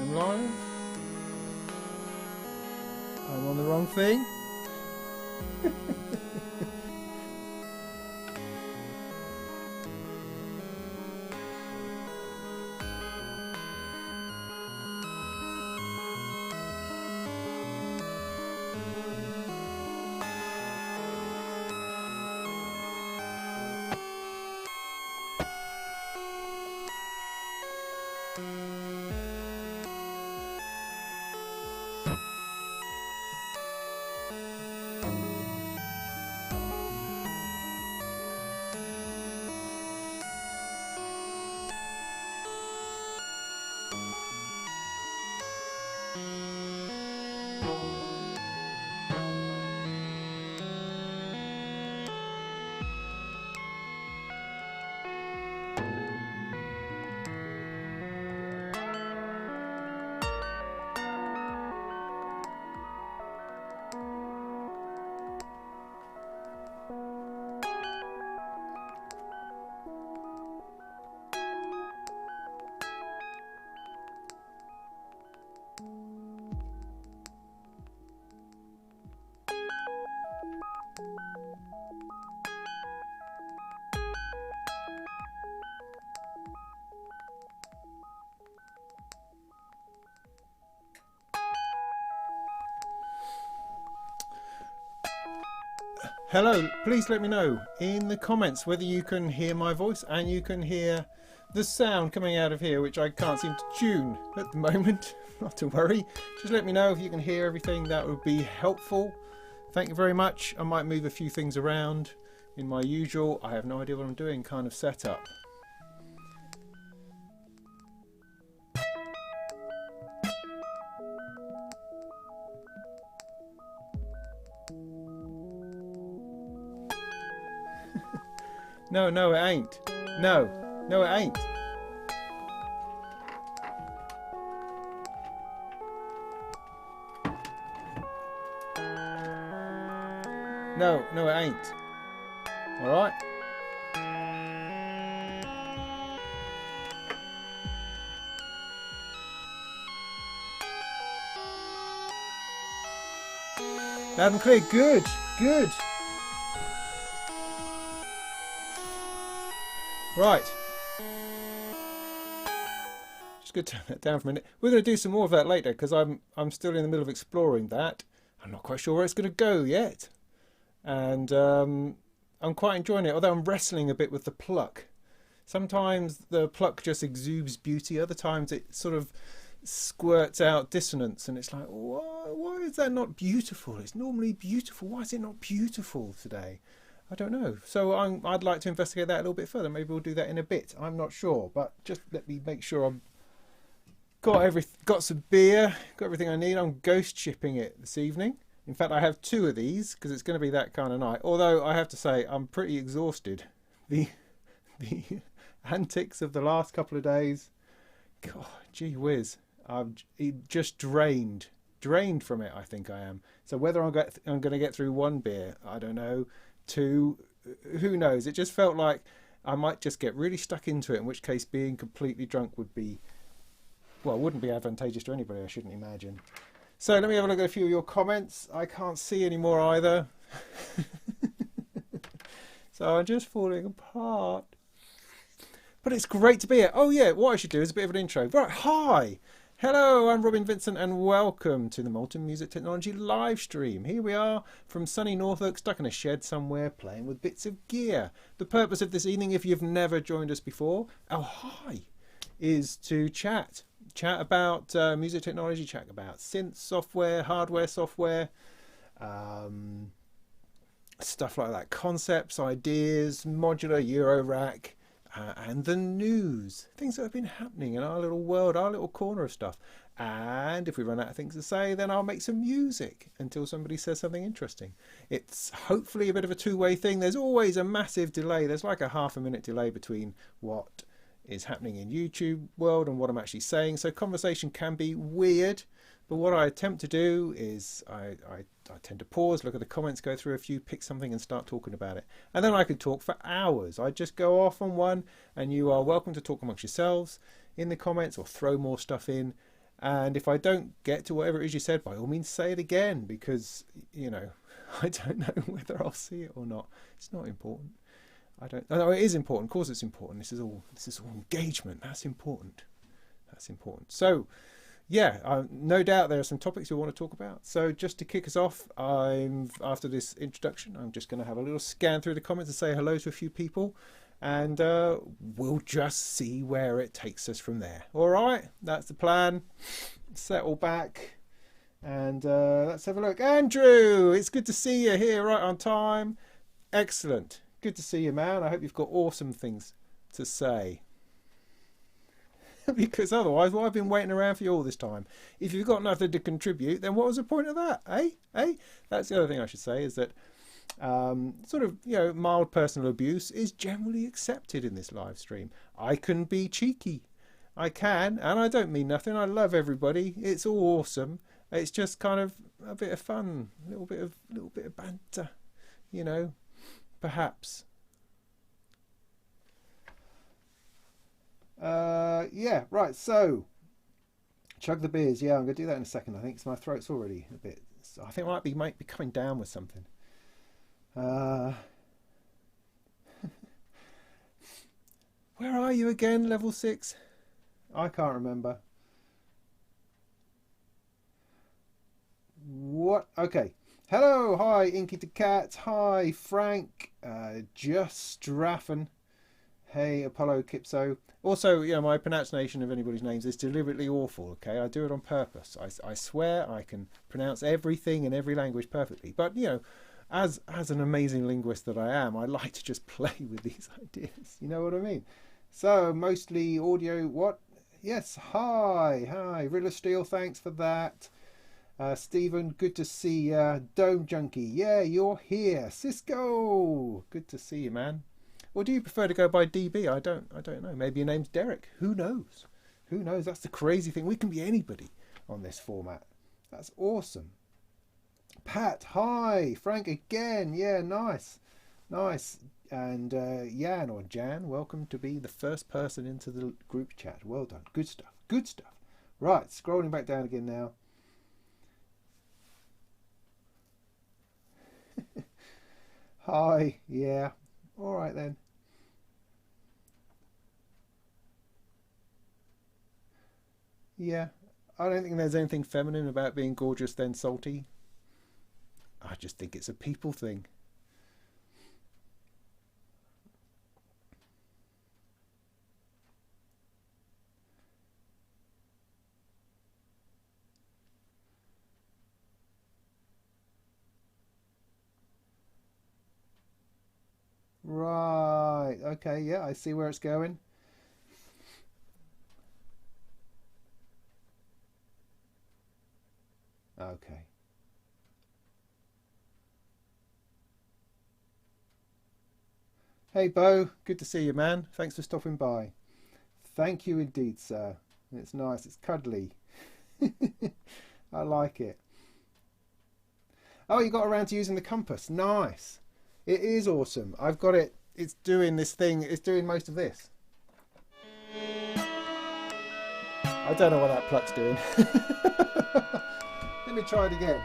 I'm live. I'm on the wrong thing. Hello, please let me know in the comments whether you can hear my voice and you can hear the sound coming out of here, which I can't seem to tune at the moment. Not to worry, just let me know if you can hear everything. That would be helpful. Thank you very much. I might move a few things around in my usual I have no idea what I'm doing kind of setup. No, no, it ain't. No, no, it ain't. No, no, it ain't. All right. Loud and clear. Good, good. Right. Just going to turn that down for a minute. We're going to do some more of that later because I'm still in the middle of exploring that. I'm not quite sure where it's going to go yet. And I'm quite enjoying it, although I'm wrestling a bit with the pluck. Sometimes the pluck just exudes beauty. Other times it sort of squirts out dissonance. And it's like, why is that not beautiful? It's normally beautiful. Why is it not beautiful today? I don't know. So I'd like to investigate that a little bit further. Maybe we'll do that in a bit. I'm not sure, but just let me make sure I've got some beer, got everything I need. I'm ghost shipping it this evening. In fact, I have 2 of these because it's going to be that kind of night. Although I have to say, I'm pretty exhausted. The antics of the last couple of days, God, gee whiz, I'm just drained from it. I think I am. So whether I'm going to get through 1 beer, I don't know. 2, who knows? It just felt like I might just get really stuck into it, in which case being completely drunk would be, well, wouldn't be advantageous to anybody, I shouldn't imagine. So let me have a look at a few of your comments. I can't see anymore either. So I'm just falling apart. But it's great to be here. Oh yeah, what I should do is a bit of an intro. Right, hi. Hello, I'm Robin Vincent and welcome to the Molten Music Technology live stream. Here we are from sunny Norfolk, stuck in a shed somewhere, playing with bits of gear. The purpose of this evening, if you've never joined us before, oh hi, is to chat about music technology, chat about synth software, hardware software, stuff like that, concepts, ideas, modular, Euro rack, and the news, things that have been happening in our little world, our little corner of stuff. And if we run out of things to say, then I'll make some music until somebody says something interesting. It's hopefully a bit of a two-way thing. There's always a massive delay. There's like a half a minute delay between what is happening in YouTube world and what I'm actually saying. So conversation can be weird. But what I attempt to do is I tend to pause, look at the comments, go through a few, pick something and start talking about it. And then I could talk for hours. I just go off on one and you are welcome to talk amongst yourselves in the comments or throw more stuff in. And if I don't get to whatever it is you said, by all means say it again, because, you know, I don't know whether I'll see it or not. It's not important. I don't. No, it is important. Of course, it's important. This is all engagement. That's important. That's important. So, yeah, no doubt there are some topics we want to talk about. So, just to kick us off, after this introduction, I'm just going to have a little scan through the comments and say hello to a few people, and we'll just see where it takes us from there. All right, that's the plan. Settle back, and let's have a look. Andrew, it's good to see you here right on time. Excellent. Good to see you, man. I hope you've got awesome things to say. Because otherwise, well, I've been waiting around for you all this time. If you've got nothing to contribute, then what was the point of that? Eh? That's the other thing I should say, is that sort of, you know, mild personal abuse is generally accepted in this live stream. I can be cheeky. I can, and I don't mean nothing. I love everybody. It's all awesome. It's just kind of a bit of fun, a little bit of banter, you know. Perhaps. Yeah, right, so chug the beers. Yeah, I'm going to do that in a second, I think, because my throat's already a bit, so I think I might be coming down with something. Where are you again, level 6? I can't remember. What? Okay. Hello, hi, Inky the Cat, hi, Frank, Just Straffen, hey, Apollo Kipso. Also, you know, my pronunciation of anybody's names is deliberately awful, okay? I do it on purpose. I swear I can pronounce everything in every language perfectly. But, you know, as an amazing linguist that I am, I like to just play with these ideas. You know what I mean? So, mostly audio, what? Yes, hi, Riddler Steel, thanks for that. Stephen, good to see ya. Dome Junkie, yeah, you're here. Cisco, good to see you, man. Or do you prefer to go by DB? I don't know. Maybe your name's Derek. Who knows? Who knows? That's the crazy thing. We can be anybody on this format. That's awesome. Pat, hi. Frank again. Yeah, nice. And Jan or Jan, welcome to be the first person into the group chat. Well done. Good stuff. Right, scrolling back down again now. Hi, yeah. All right then. Yeah, I don't think there's anything feminine about being gorgeous then salty. I just think it's a people thing. Right, okay, yeah, I see where it's going. Okay. Hey, Bo, good to see you, man. Thanks for stopping by. Thank you indeed, sir. It's nice, it's cuddly. I like it. Oh, you got around to using the compass. Nice. It is awesome. I've got it. It's doing this thing. It's doing most of this. I don't know what that pluck's doing. Let me try it again.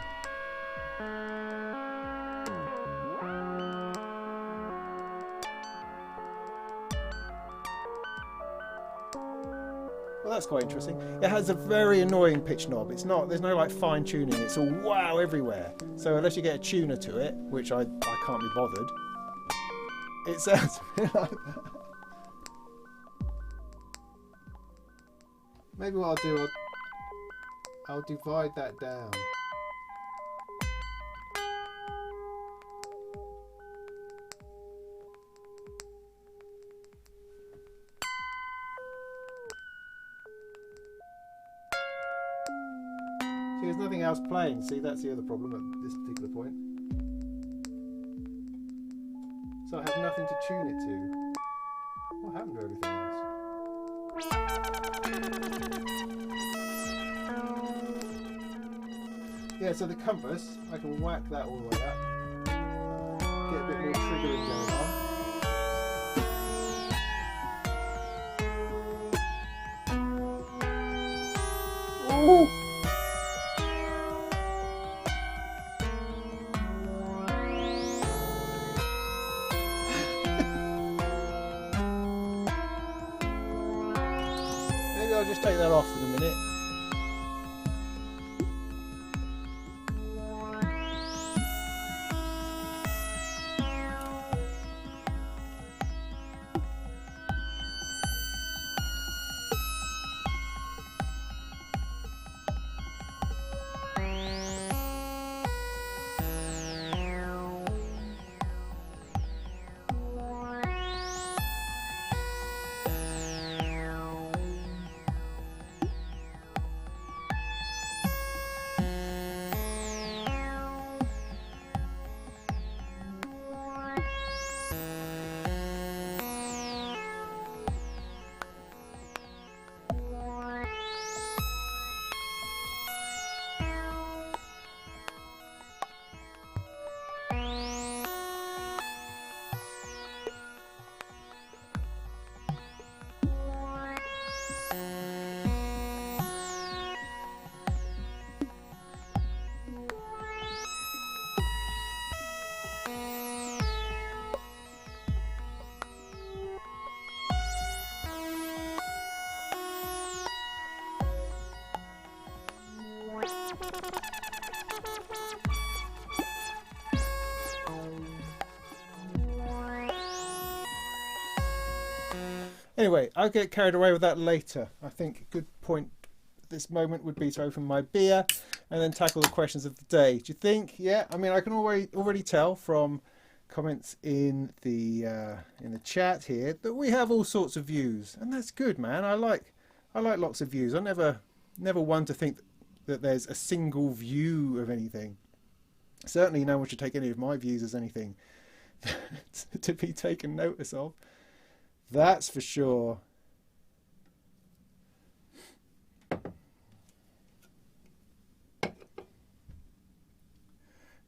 Well, that's quite interesting. It has a very annoying pitch knob. It's not. There's no like fine tuning. It's all wow everywhere. So unless you get a tuner to it, which I can't be bothered, it sounds a bit like that. Maybe what I'll do, I'll divide that down. See, there's nothing else playing. See, that's the other problem at this particular point. So I have nothing to tune it to. What happened to everything else? Yeah, so the compass, I can whack that all the way up. Get a bit more triggering going on. Ooh. Maybe I'll just take that off in a minute. Anyway, I'll get carried away with that later. I think a good point at this moment would be to open my beer and then tackle the questions of the day. Do you think? Yeah, I mean, I can already tell from comments in the chat here that we have all sorts of views, and that's good, man. I like lots of views. I never one to think that there's a single view of anything. Certainly no one should take any of my views as anything to be taken notice of. That's for sure. No,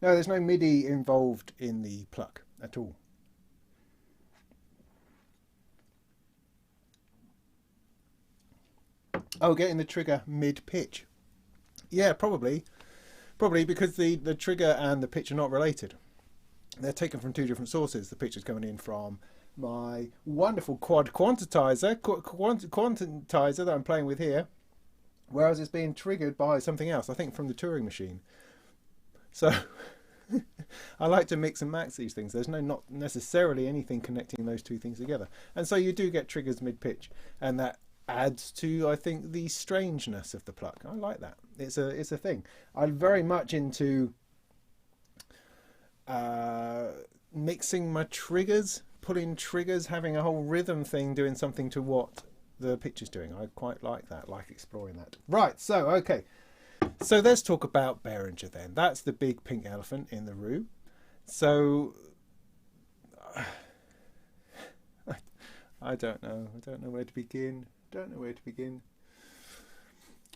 there's no MIDI involved in the pluck at all. Oh, getting the trigger mid-pitch. Yeah, probably because the trigger and the pitch are not related. They're taken from two different sources. The pitch is coming in from my wonderful quad quantizer that I'm playing with here, whereas it's being triggered by something else, I think from the Turing machine. So I like to mix and match these things. There's not necessarily anything connecting those two things together, and so you do get triggers mid-pitch, and that adds to, I think, the strangeness of the pluck. I like that. It's a thing. I'm very much into mixing my triggers, pulling triggers, having a whole rhythm thing, doing something to what the pitch is doing. I quite like that, like exploring that. Right, so okay, so let's talk about Behringer then. That's the big pink elephant in the room. So I don't know where to begin.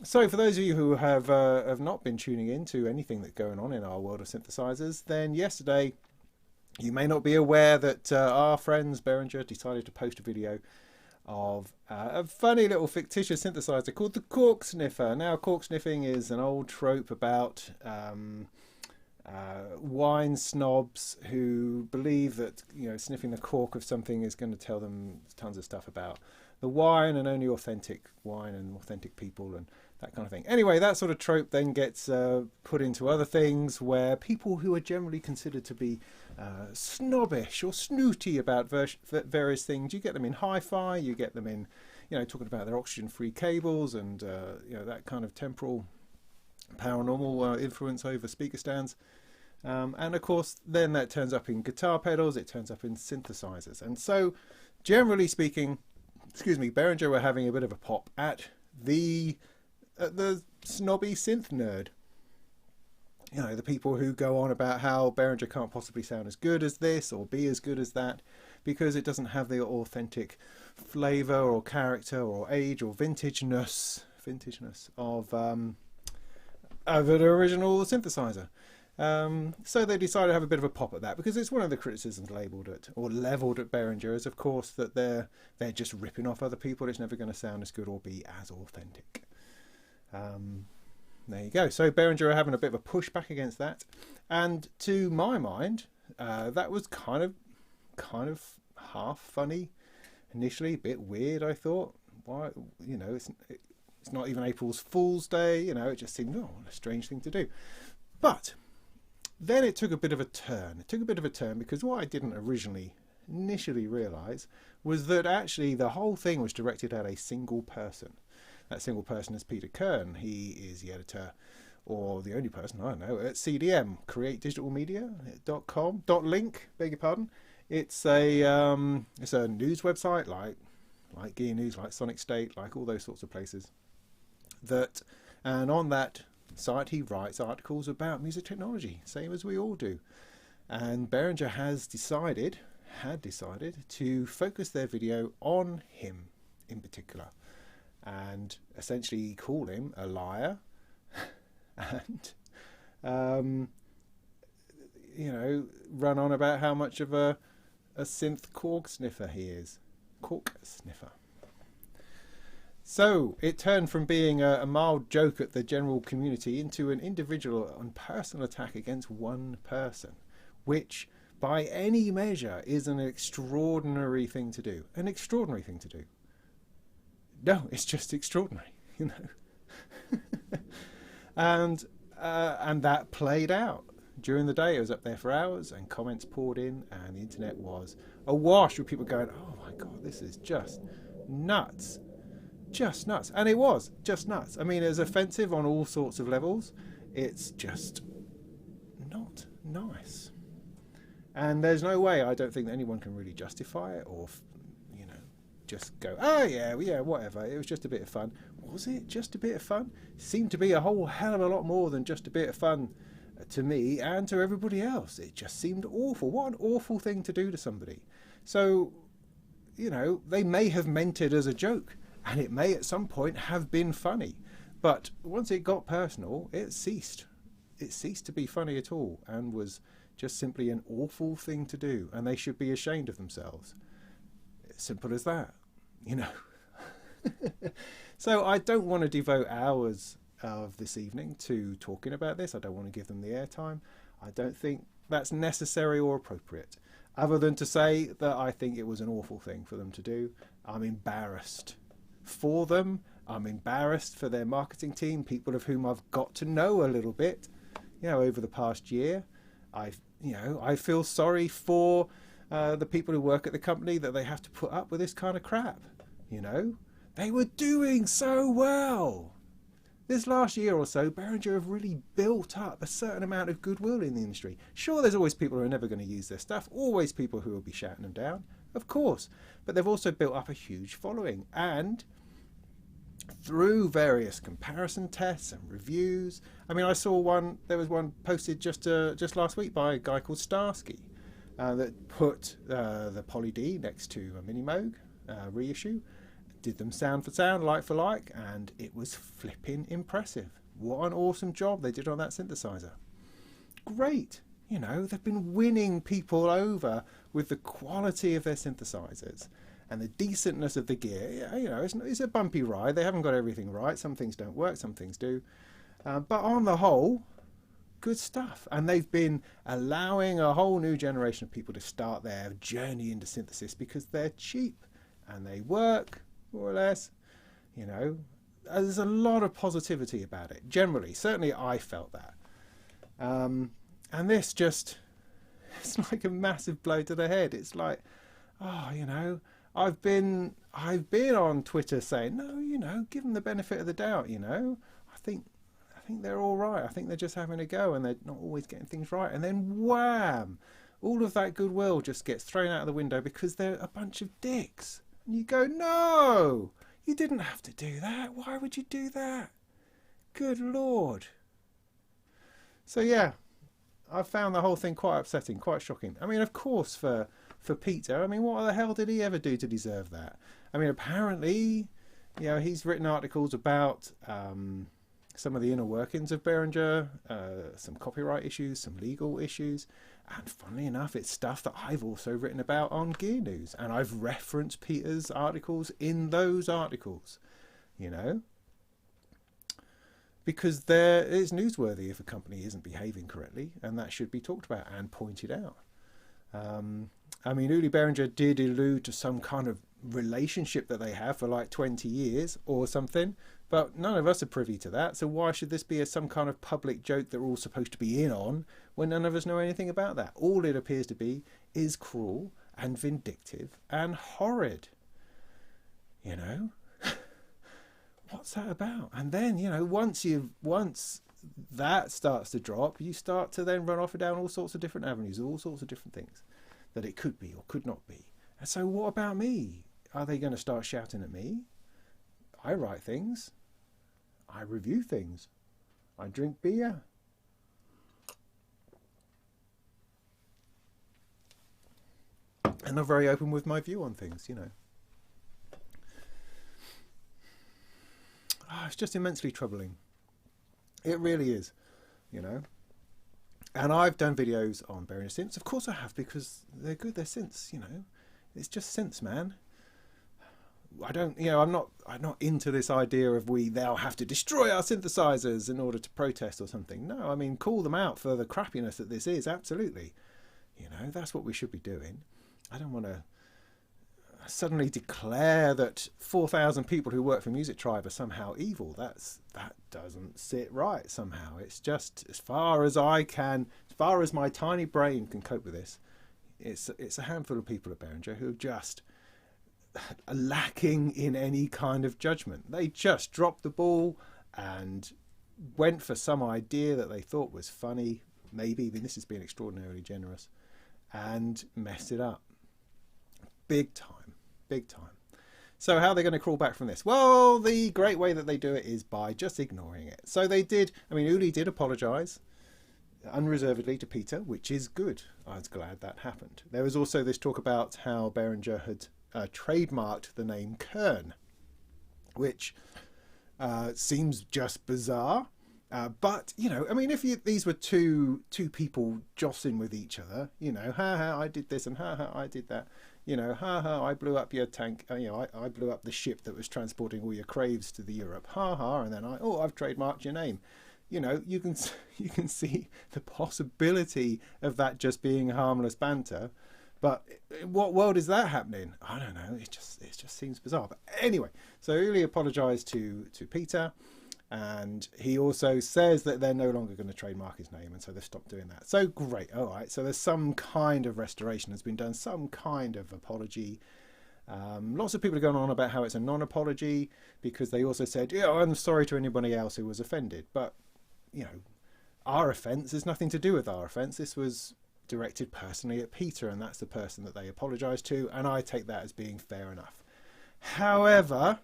So for those of you who have not been tuning in to anything that's going on in our world of synthesizers, then yesterday you may not be aware that our friends Behringer decided to post a video of a funny little fictitious synthesizer called the cork sniffer. Now, cork sniffing is an old trope about wine snobs who believe that, you know, sniffing the cork of something is going to tell them tons of stuff about the wine and only authentic wine and authentic people and that kind of thing. Anyway, that sort of trope then gets put into other things where people who are generally considered to be snobbish or snooty about various things, you get them in hi-fi, you get them in, you know, talking about their oxygen-free cables and, you know, that kind of temporal paranormal influence over speaker stands. And of course, then that turns up in guitar pedals, it turns up in synthesizers. And so, generally speaking, Behringer were having a bit of a pop at the snobby synth nerd. You know, the people who go on about how Behringer can't possibly sound as good as this or be as good as that because it doesn't have the authentic flavour or character or age or vintageness of an original synthesizer. So they decided to have a bit of a pop at that because it's one of the criticisms levelled at Behringer is, of course, that they're just ripping off other people. It's never going to sound as good or be as authentic. There you go. So Behringer are having a bit of a pushback against that, and to my mind, that was kind of half funny initially, a bit weird. I thought, why, it's not even April Fool's Day. It just seemed a strange thing to do. But then it took a bit of a turn. It took a bit of a turn because what I didn't initially realise was that actually the whole thing was directed at a single person. That single person is Peter Kirn. He is the editor, or the only person, I don't know, at CDM, createdigitalmedia.com, .link, beg your pardon. It's a news website like Gear News, like Sonic State, like all those sorts of places. And on that site he writes articles about music technology, same as we all do. And Behringer had decided to focus their video on him in particular, and essentially call him a liar, and run on about how much of a synth cork sniffer he is. Cork sniffer. So it turned from being a mild joke at the general community into an individual and personal attack against one person, which by any measure is an extraordinary thing to do. An extraordinary thing to do. No, it's just extraordinary, and that played out during the day. I was up there for hours, and comments poured in, and the internet was awash with people going, "Oh my God, this is just nuts, just nuts," and it was just nuts. I mean, it was offensive on all sorts of levels. It's just not nice, and there's no way, I don't think, that anyone can really justify it or just go, oh yeah, whatever, it was just a bit of fun. Was it just a bit of fun? It seemed to be a whole hell of a lot more than just a bit of fun to me and to everybody else. It just seemed awful. What an awful thing to do to somebody. So, they may have meant it as a joke, and it may at some point have been funny, but once it got personal, it ceased to be funny at all, and was just simply an awful thing to do, and they should be ashamed of themselves. Simple as that, So I don't want to devote hours of this evening to talking about this. I don't want to give them the airtime. I don't think that's necessary or appropriate, other than to say that I think it was an awful thing for them to do. I'm embarrassed for them. I'm embarrassed for their marketing team, people of whom I've got to know a little bit, over the past year. I feel sorry for the people who work at the company, that they have to put up with this kind of crap. They were doing so well. This last year or so, Behringer have really built up a certain amount of goodwill in the industry. Sure, there's always people who are never going to use their stuff, always people who will be shouting them down, of course, but they've also built up a huge following, and through various comparison tests and reviews. I mean, I saw there was one posted just last week by a guy called Starsky, that put the Poly D next to a Mini Moog reissue, did them sound for sound, like for like, and it was flipping impressive. What an awesome job they did on that synthesizer. Great. They've been winning people over with the quality of their synthesizers and the decentness of the gear. It's a bumpy ride. They haven't got everything right. Some things don't work, some things do. But on the whole, good stuff. And they've been allowing a whole new generation of people to start their journey into synthesis because they're cheap and they work, more or less. There's a lot of positivity about it, generally. Certainly I felt that. And this it's like a massive blow to the head. It's like, I've been on Twitter saying, no, give them the benefit of the doubt, I think they're all right. I think they're just having a go and they're not always getting things right. And then wham, all of that goodwill just gets thrown out of the window because they're a bunch of dicks. And you go, no, you didn't have to do that. Why would you do that? Good Lord. So yeah, I found the whole thing quite upsetting, quite shocking. I mean, of course, for Peter, I mean, what the hell did he ever do to deserve that? I mean, apparently, he's written articles about some of the inner workings of Behringer, some copyright issues, some legal issues, and funnily enough, it's stuff that I've also written about on Gear News, and I've referenced Peter's articles in those articles, because there it's newsworthy if a company isn't behaving correctly, and that should be talked about and pointed out. I mean, Uli Behringer did allude to some kind of relationship that they have for like 20 years or something, but none of us are privy to that. So why should this be some kind of public joke that we're all supposed to be in on when none of us know anything about that? All it appears to be is cruel and vindictive and horrid. You know, what's that about? And then, you know, once that starts to drop, you start to then run off and down all sorts of different avenues, all sorts of different things that it could be or could not be. And so what about me? Are they going to start shouting at me? I write things. I review things. I drink beer. And I'm very open with my view on things, you know. Oh, it's just immensely troubling. It really is, you know. And I've done videos on Behringer synths. Of course I have, because they're good. They're synths, you know. It's just synths, man. I don't, you know, I'm not into this idea of we now have to destroy our synthesizers in order to protest or something. No, I mean, call them out for the crappiness that this is. Absolutely. You know, that's what we should be doing. I don't want to suddenly declare that 4,000 people who work for Music Tribe are somehow evil. That doesn't sit right somehow. It's just, as far as I can, as far as my tiny brain can cope with this, it's a handful of people at Behringer who are just lacking in any kind of judgment. They just dropped the ball and went for some idea that they thought was funny, maybe, I mean, this has been extraordinarily generous, and messed it up. Big time, big time. So how are they going to crawl back from this? Well, the great way that they do it is by just ignoring it. So they did, I mean, Uli did apologise unreservedly to Peter, which is good. I was glad that happened. There was also this talk about how Behringer had trademarked the name Kirn, which seems just bizarre. But, you know, I mean, if these were two people jostling with each other, you know, ha ha, I did this, and ha ha, I did that. You know, ha ha, I blew up your tank, you know, I blew up the ship that was transporting all your craves to the Europe. Ha ha, and then I've trademarked your name. You know, you can see the possibility of that just being harmless banter. But in what world is that happening? I don't know. It just seems bizarre. But anyway, so Uli apologised to Peter, and he also says that they're no longer going to trademark his name, and so they've stopped doing that. So great. All right. So there's some kind of restoration has been done, some kind of apology. Lots of people are going on about how it's a non-apology, because they also said, yeah, I'm sorry to anybody else who was offended. But, you know, our offence has nothing to do with our offence. This was directed personally at Peter, and that's the person that they apologised to, and I take that as being fair enough. However,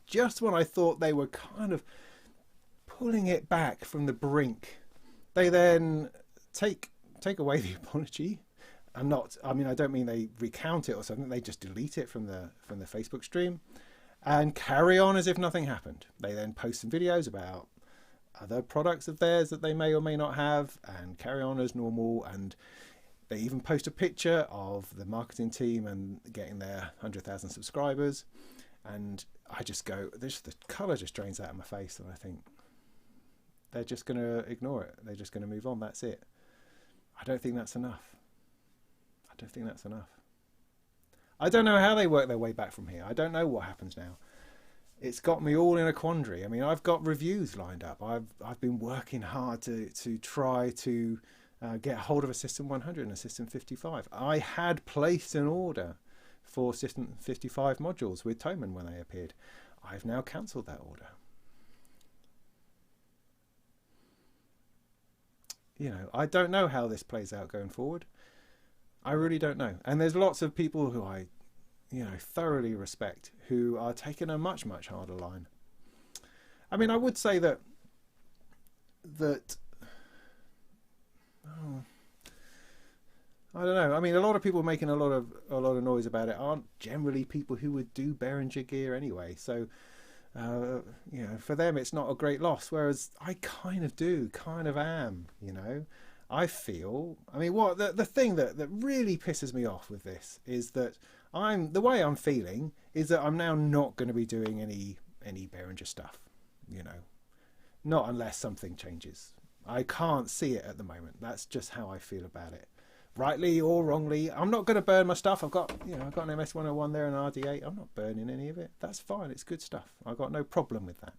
just when I thought they were kind of pulling it back from the brink, they then take away the apology, and not, I mean, I don't mean they recount it or something, they just delete it from the Facebook stream and carry on as if nothing happened. They then post some videos about other products of theirs that they may or may not have, and carry on as normal. And they even post a picture of the marketing team and getting their 100,000 subscribers, and I just go, the colour just drains out of my face, and I think they're just going to ignore it. They're just going to move on. That's it. I don't think that's enough. I don't think that's enough. I don't know how they work their way back from here. I don't know what happens now. It's got me all in a quandary. I mean, I've got reviews lined up. I've been working hard to try to get hold of a System 100 and a System 55. I had placed an order for System 55 modules with Thomann when they appeared. I've now cancelled that order. You know, I don't know how this plays out going forward. I really don't know. And there's lots of people who I, you know, thoroughly respect, who are taking a much, much harder line. I mean, I would say that I don't know. I mean, a lot of people making a lot of noise about it aren't generally people who would do Behringer gear anyway. So, you know, for them it's not a great loss. Whereas I kind of am. You know, I feel. I mean, what the thing that really pisses me off with this is that the way I'm feeling is that I'm now not going to be doing any Behringer stuff. You know, Not unless something changes. I can't see it at the moment. That's just how I feel about it. Rightly or wrongly, I'm not going to burn my stuff. I've got, I've got an MS-101 there and an RD8. I'm not burning any of it. That's fine. It's good stuff. I've got no problem with that.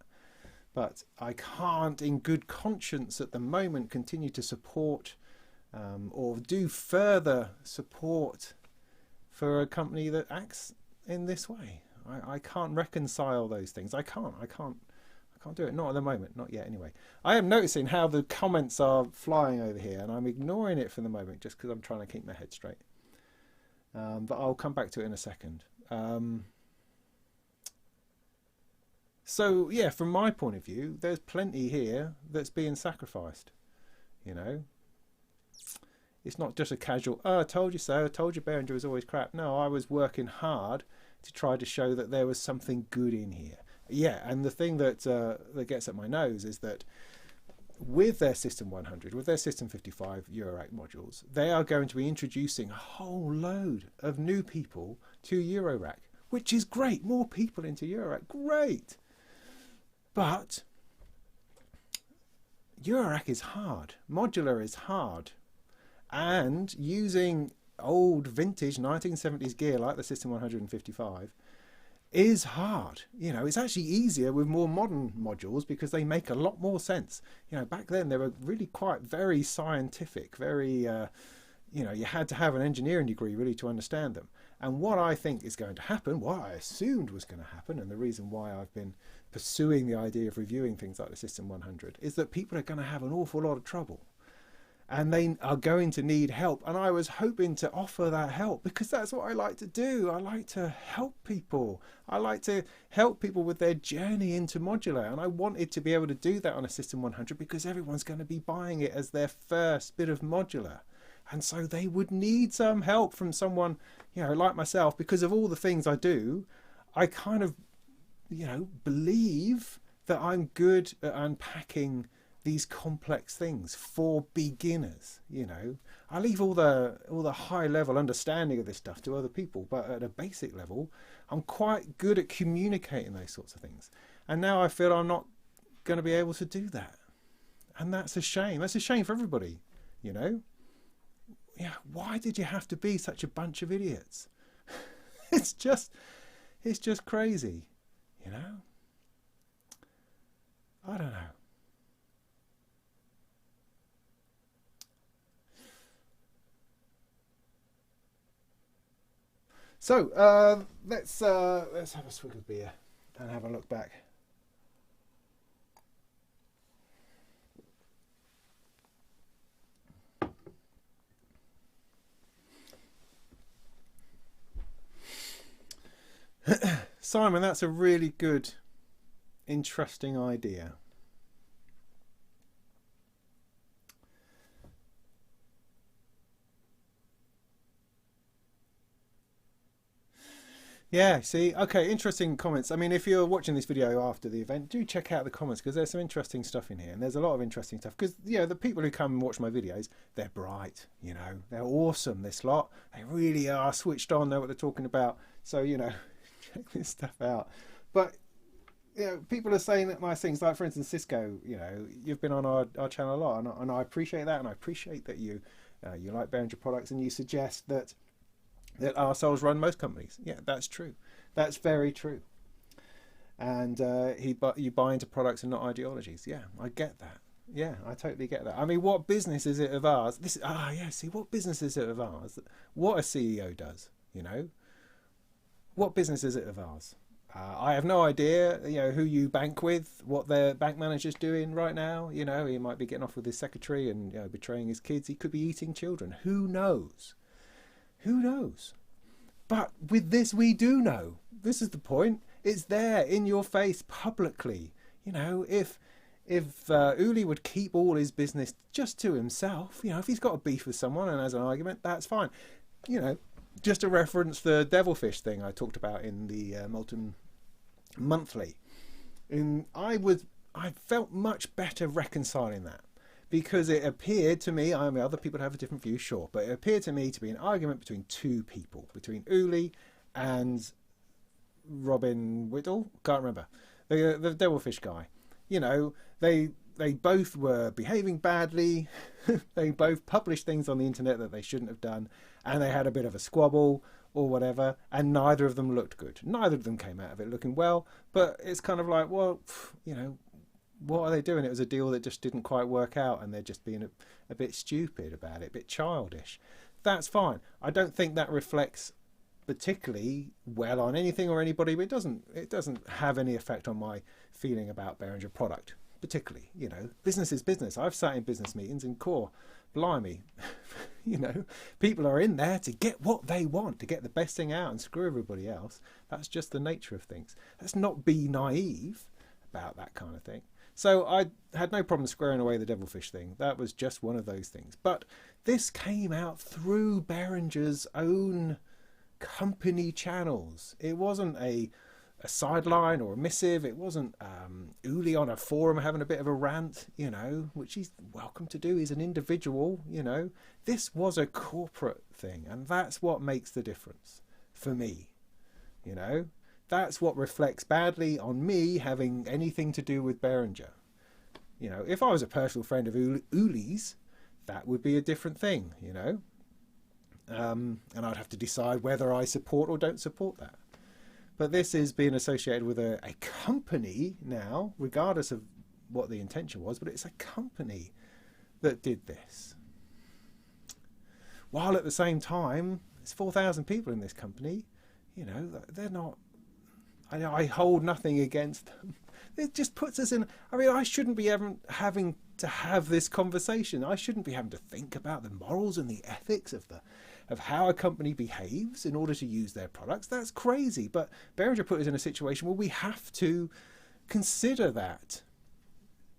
But I can't, in good conscience at the moment, continue to support or do further support for a company that acts in this way. I can't reconcile those things. I can't do it. Not at the moment. Not yet, anyway. I am noticing how the comments are flying over here, and I'm ignoring it for the moment just because I'm trying to keep my head straight. But I'll come back to it in a second. So, yeah, from my point of view, there's plenty here that's being sacrificed. It's not just a casual, oh, I told you so, I told you Behringer was always crap. No, I was working hard to try to show that there was something good in here. Yeah, and the thing that that gets at my nose is that with their System 100, with their System 55 Eurorack modules, they are going to be introducing a whole load of new people to Eurorack, which is great. More people into Eurorack, great. But Eurorack is hard. Modular is hard. And using old vintage 1970s gear like the System 155 is hard. It's actually easier with more modern modules because they make a lot more sense. Back then they were really very scientific, very, you had to have an engineering degree really to understand them. And what I think is going to happen, what I assumed was going to happen, and the reason why I've been pursuing the idea of reviewing things like the System 100, is that people are going to have an awful lot of trouble. And they are going to need help. And I was hoping to offer that help because that's what I like to do. I like to help people. I like to help people with their journey into modular. And I wanted to be able to do that on a System 100 because everyone's going to be buying it as their first bit of modular. And so they would need some help from someone, like myself, because of all the things I do. I kind of, believe that I'm good at unpacking these complex things for beginners. I leave all the high level understanding of this stuff to other people, but at a basic level I'm quite good at communicating those sorts of things, and now I feel I'm not going to be able to do that, and that's a shame. That's a shame for everybody. Why did you have to be such a bunch of idiots? it's just crazy. I don't know. So let's have a swig of beer and have a look back. Simon, that's a really good, interesting idea. Yeah, see, okay, interesting comments. I mean, if you're watching this video after the event, do check out the comments because there's some interesting stuff in here, and there's a lot of interesting stuff because, the people who come and watch my videos, they're bright, they're awesome, this lot. They really are switched on, know what they're talking about. So, check this stuff out. But, people are saying that nice things, like, for instance, Cisco, you've been on our channel a lot, and I appreciate that, and I appreciate that you like Behringer products, and you suggest that ourselves run most companies. Yeah, that's true. That's very true. And you buy into products and not ideologies. Yeah, I get that. Yeah, I totally get that. I mean, what business is it of ours? See, what business is it of ours? What a CEO does, What business is it of ours? I have no idea, who you bank with, what their bank manager's doing right now. He might be getting off with his secretary and betraying his kids. He could be eating children. Who knows? Who knows? But with this, we do know. This is the point. It's there in your face publicly. If Uli would keep all his business just to himself, if he's got a beef with someone and has an argument, that's fine. Just to reference the devilfish thing I talked about in the Molten Monthly. I felt much better reconciling that. Because it appeared to me, I mean, other people have a different view, sure, but it appeared to me to be an argument between two people, between Uli and Robin Whittle, can't remember, the devilfish guy. You know, they both were behaving badly. They both published things on the internet that they shouldn't have done, and they had a bit of a squabble or whatever, and neither of them looked good. Neither of them came out of it looking well, but it's kind of like, well, you know, what are they doing? It was a deal that just didn't quite work out, and they're just being a bit stupid about it, a bit childish. That's fine. I don't think that reflects particularly well on anything or anybody, but it doesn't have any effect on my feeling about Behringer product particularly. You know, business is business. I've sat in business meetings in core, blimey. You know, people are in there to get what they want, to get the best thing out and screw everybody else. That's just the nature of things. Let's not be naive about that kind of thing. So I had no problem squaring away the devilfish thing. That was just one of those things. But this came out through Behringer's own company channels. It wasn't a sideline or a missive. It wasn't Uli on a forum having a bit of a rant, you know, which he's welcome to do. He's an individual, you know. This was a corporate thing, and that's what makes the difference for me, you know. That's what reflects badly on me having anything to do with Behringer. You know, if I was a personal friend of Uli's, that would be a different thing, you know. And I'd have to decide whether I support or don't support that. But this is being associated with a company now, regardless of what the intention was, but it's a company that did this. While at the same time, there's 4,000 people in this company, you know, they're not, I hold nothing against them. It just puts us in, I mean, I shouldn't be having to have this conversation. I shouldn't be having to think about the morals and the ethics of how a company behaves in order to use their products. That's crazy. But Behringer put us in a situation where we have to consider that,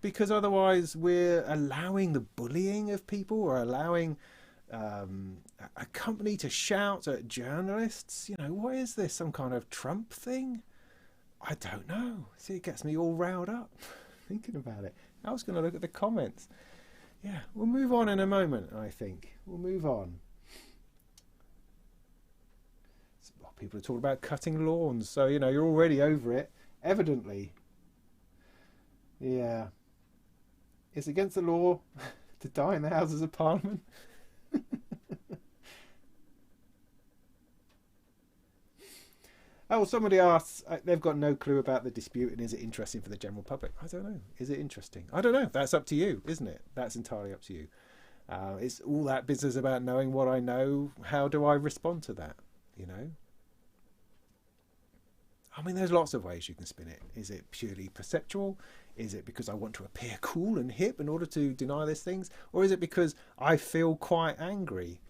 because otherwise we're allowing the bullying of people, or allowing a company to shout at journalists. You know, what is this? Some kind of Trump thing? I don't know. See, it gets me all riled up thinking about it. I was going to look at the comments. Yeah, we'll move on in a moment, I think. We'll move on. People are talking about cutting lawns, so, you know, you're already over it, evidently. Yeah. It's against the law to die in the Houses of Parliament. Oh, somebody asks, they've got no clue about the dispute, and is it interesting for the general public? I don't know. Is it interesting? I don't know. That's up to you, isn't it? That's entirely up to you. It's all that business about knowing what I know. How do I respond to that? You know? I mean, there's lots of ways you can spin it. Is it purely perceptual? Is it because I want to appear cool and hip in order to deny these things? Or is it because I feel quite angry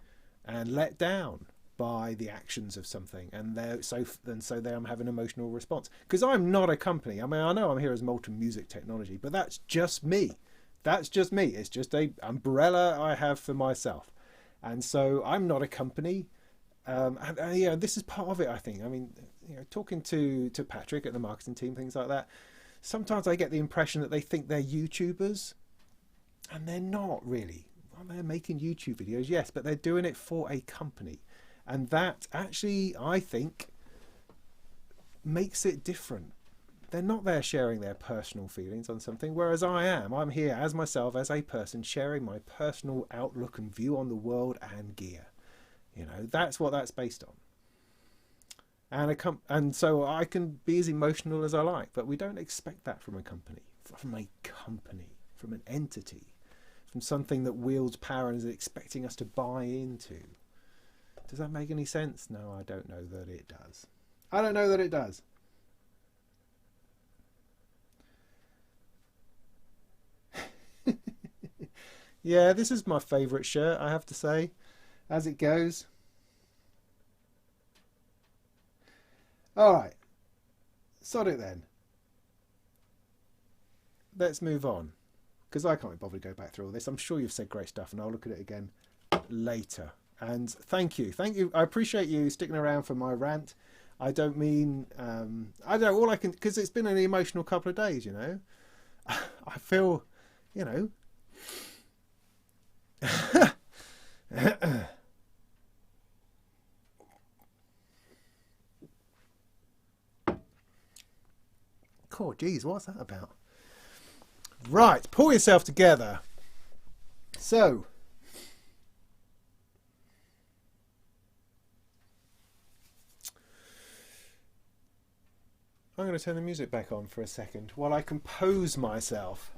and let down by the actions of something, and so there I'm having an emotional response? Because I'm not a company. I mean, I know I'm here as Molten Music Technology, but that's just me. That's just me. It's just a umbrella I have for myself. And so I'm not a company. Yeah, this is part of it, I think. I mean, you know, talking to Patrick at the marketing team, things like that, sometimes I get the impression that they think they're YouTubers, and they're not really. Well, they're making YouTube videos, yes, but they're doing it for a company. And that actually, I think, makes it different. They're not there sharing their personal feelings on something, whereas I am. I'm here as myself, as a person, sharing my personal outlook and view on the world and gear. You know, that's what that's based on. And so I can be as emotional as I like, but we don't expect that from a company, from an entity, from something that wields power and is expecting us to buy into. Does that make any sense? No, I don't know that it does. I don't know that it does. Yeah, this is my favourite shirt, I have to say, as it goes. Alright, sod it then. Let's move on, because I can't be bothered to go back through all this. I'm sure you've said great stuff, and I'll look at it again later. And thank you. I appreciate you sticking around for my rant. I don't mean, I don't know, all I can, because it's been an emotional couple of days, you know. I feel, you know. Cool, geez, what's that about? Right, pull yourself together. So, I'm going to turn the music back on for a second while I compose myself.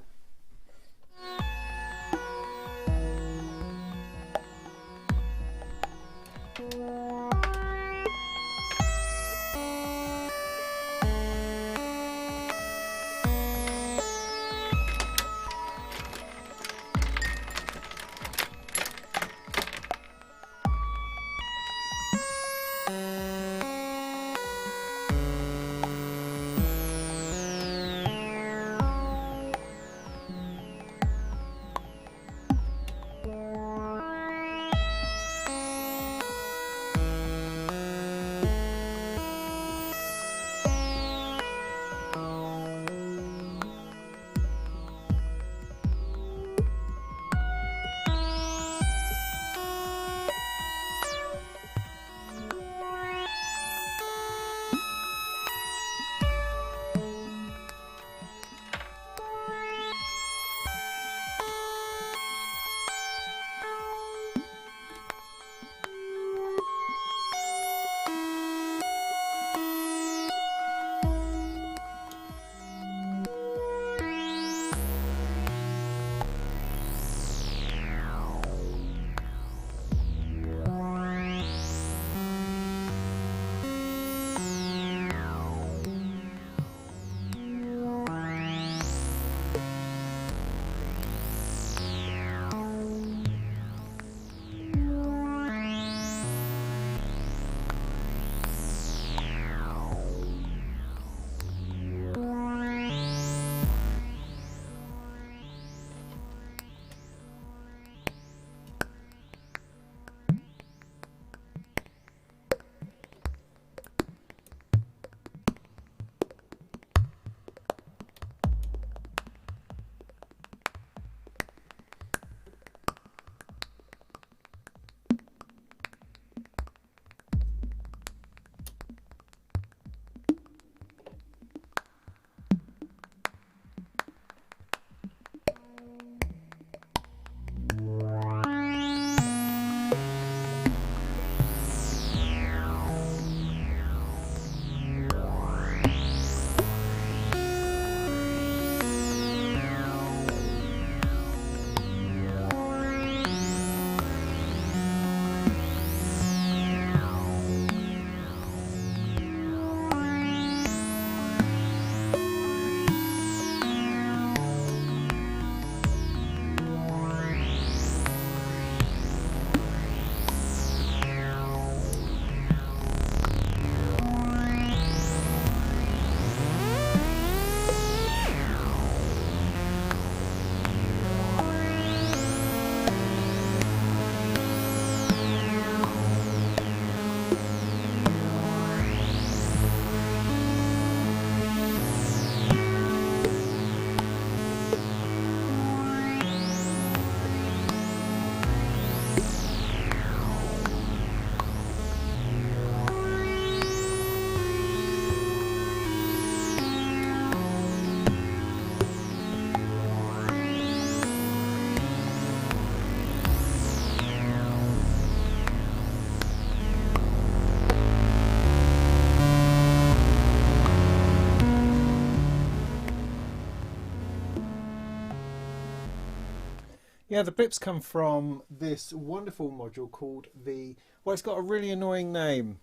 Yeah, the blips come from this wonderful module called well, it's got a really annoying name.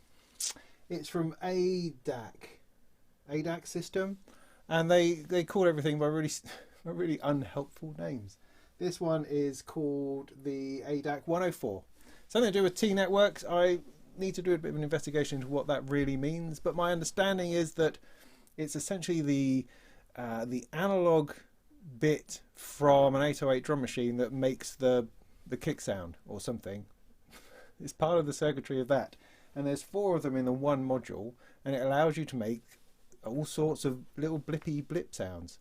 It's from ADAC system, and they call everything by really unhelpful names. This one is called the ADAC 104. Something to do with T networks. I need to do a bit of an investigation into what that really means, but my understanding is that it's essentially the analog bit from an 808 drum machine that makes the kick sound or something. It's part of the circuitry of that, and there's 4 of them in the one module, and it allows you to make all sorts of little blippy blip sounds,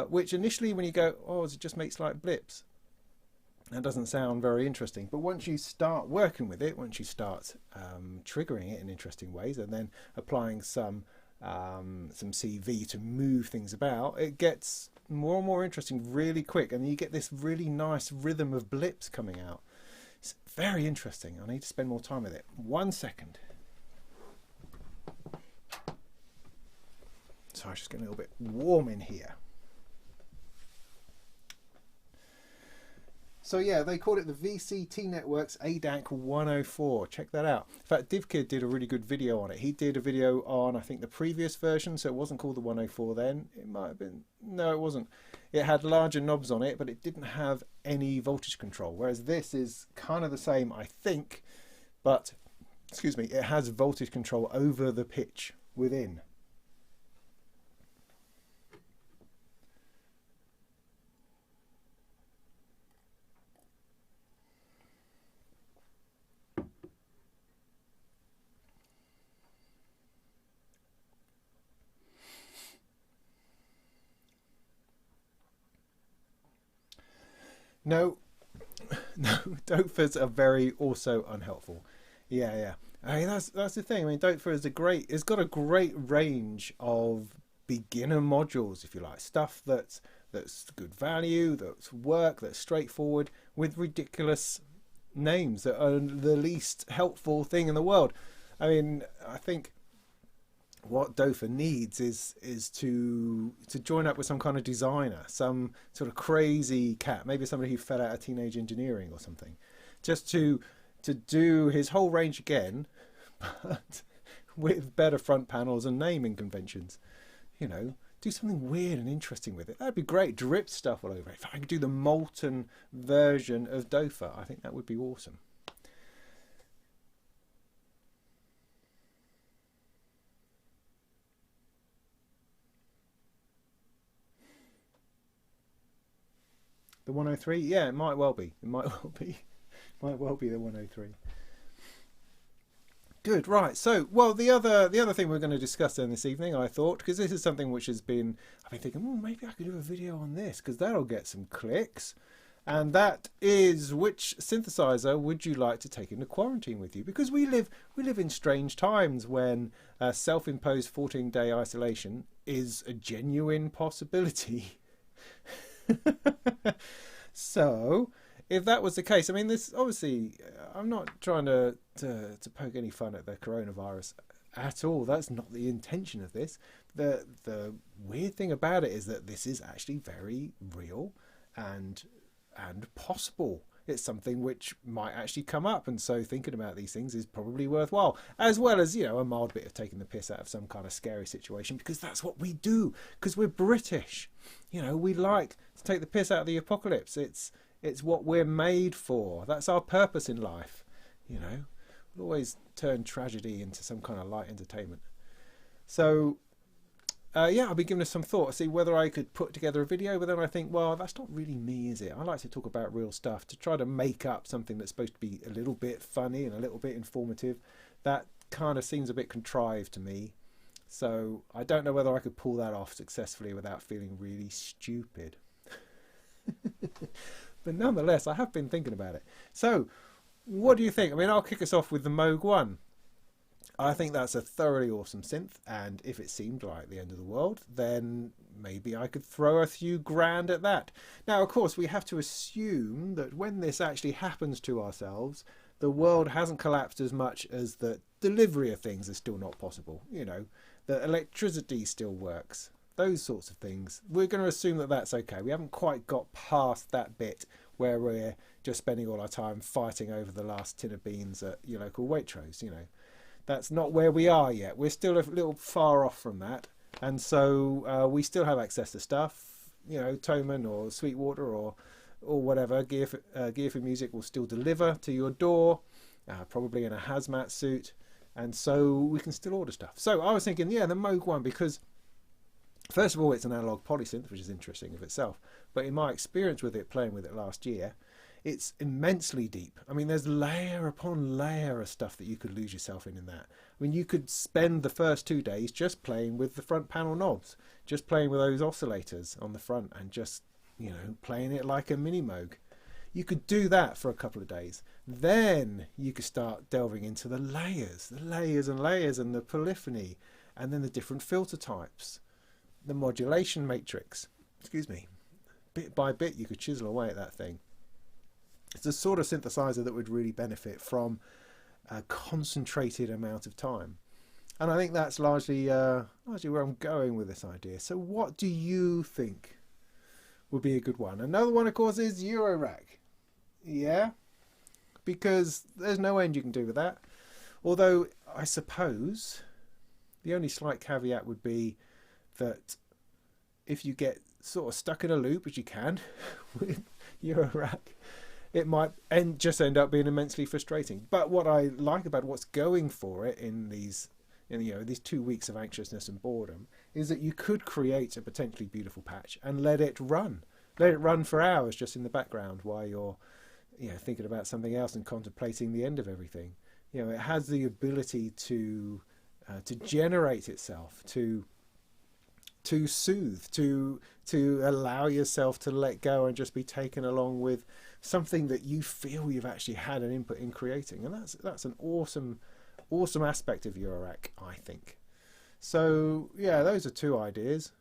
which initially when you go, oh, it just makes like blips, that doesn't sound very interesting. But once you start working with it, once you start triggering it in interesting ways, and then applying some CV to move things about, it gets more and more interesting really quick, and you get this really nice rhythm of blips coming out. It's very interesting. I need to spend more time with it. 1 second. So I'm just getting a little bit warm in here. So yeah, they called it the VCT Networks ADAC 104. Check that out. In fact, DivKid did a really good video on it. He did a video on, I think, the previous version, so it wasn't called the 104 then. It might have been. No, it wasn't. It had larger knobs on it, but it didn't have any voltage control, whereas this is kind of the same, I think, but, excuse me, it has voltage control over the pitch within. No, no, Dofers are very also unhelpful. Yeah. I mean, that's the thing. I mean, Dofer is it's got a great range of beginner modules, if you like, stuff that's good value, that's work, that's straightforward, with ridiculous names that are the least helpful thing in the world. I mean, I think what Dofer needs is to join up with some kind of designer, some sort of crazy cat, maybe somebody who fell out of teenage engineering or something, just to do his whole range again, but with better front panels and naming conventions. You know, do something weird and interesting with it. That'd be great. Drip stuff all over it. If I could do the Molten version of Dofer, I think that would be awesome. The 103? Yeah, it might well be. It might well be. Might well be the 103. Good, right. So, well, the other thing we're going to discuss then this evening, I thought, because this is something which I've been thinking, oh, maybe I could do a video on this, because that'll get some clicks. And that is, which synthesizer would you like to take into quarantine with you? Because we live in strange times when self-imposed 14-day isolation is a genuine possibility. So, if that was the case, I mean, this obviously, I'm not trying to poke any fun at the coronavirus at all. That's not the intention of this. The weird thing about it is that this is actually very real and possible. It's something which might actually come up, and so thinking about these things is probably worthwhile, as well as, you know, a mild bit of taking the piss out of some kind of scary situation, because that's what we do, because we're British. You know, we like to take the piss out of the apocalypse. It's what we're made for. That's our purpose in life. You know, we'll always turn tragedy into some kind of light entertainment. So yeah, I'll be giving this some thought to see whether I could put together a video, but then I think, well, that's not really me, is it? I like to talk about real stuff, to try to make up something that's supposed to be a little bit funny and a little bit informative. That kind of seems a bit contrived to me. So I don't know whether I could pull that off successfully without feeling really stupid. But nonetheless, I have been thinking about it. So what do you think? I mean, I'll kick us off with the Moog 1. I think that's a thoroughly awesome synth, and if it seemed like the end of the world, then maybe I could throw a few grand at that. Now, of course, we have to assume that when this actually happens to ourselves, the world hasn't collapsed as much as the delivery of things is still not possible. You know, the electricity still works, those sorts of things. We're going to assume that that's okay. We haven't quite got past that bit where we're just spending all our time fighting over the last tin of beans at your local Waitrose, you know. That's not where we are yet. We're still a little far off from that. And so we still have access to stuff. You know, Thomann or Sweetwater or whatever. Gear for Music will still deliver to your door, probably in a hazmat suit. And so we can still order stuff. So I was thinking, yeah, the Moog 1, because first of all, it's an analog polysynth, which is interesting of itself. But in my experience with it, playing with it last year, it's immensely deep. I mean, there's layer upon layer of stuff that you could lose yourself in that. I mean, you could spend the first 2 days just playing with the front panel knobs, just playing with those oscillators on the front and just, you know, playing it like a mini Moog. You could do that for a couple of days. Then you could start delving into the layers and layers and the polyphony, and then the different filter types, the modulation matrix. excuse me, bit by bit you could chisel away at that thing. It's the sort of synthesizer that would really benefit from a concentrated amount of time. And I think that's largely where I'm going with this idea. So what do you think would be a good one? Another one, of course, is Eurorack. Yeah, because there's no end you can do with that. Although, I suppose the only slight caveat would be that if you get sort of stuck in a loop, as you can with Eurorack, it might just end up being immensely frustrating. But what I like about what's going for it in these 2 weeks of anxiousness and boredom is that you could create a potentially beautiful patch and let it run for hours just in the background while you're thinking about something else and contemplating the end of everything. It has the ability to generate itself, to soothe, to allow yourself to let go and just be taken along with something that you feel you've actually had an input in creating. And that's an awesome aspect of Eurorack, I think. So yeah, those are two ideas.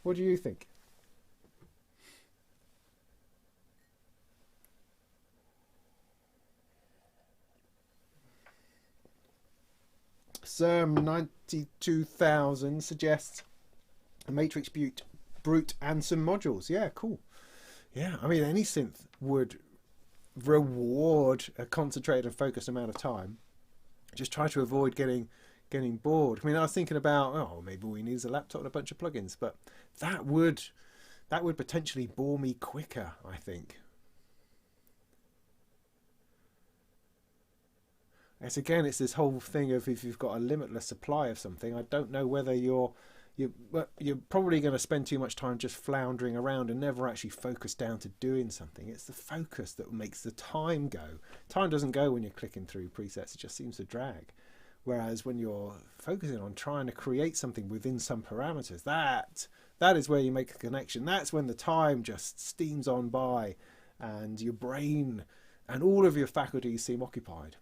What do you think? Serm92,000 suggests a Matrix Brute and some modules. Yeah, cool. Yeah, I mean, any synth would reward a concentrated and focused amount of time. Just try to avoid getting bored. I mean, I was thinking about, maybe we need a laptop and a bunch of plugins, but that would potentially bore me quicker, I think. It's this whole thing of if you've got a limitless supply of something, I don't know whether you're probably going to spend too much time just floundering around and never actually focus down to doing something. It's the focus that makes the time go. Time doesn't go when you're clicking through presets, it just seems to drag. Whereas when you're focusing on trying to create something within some parameters, that is where you make a connection. That's when the time just steams on by and your brain and all of your faculties seem occupied.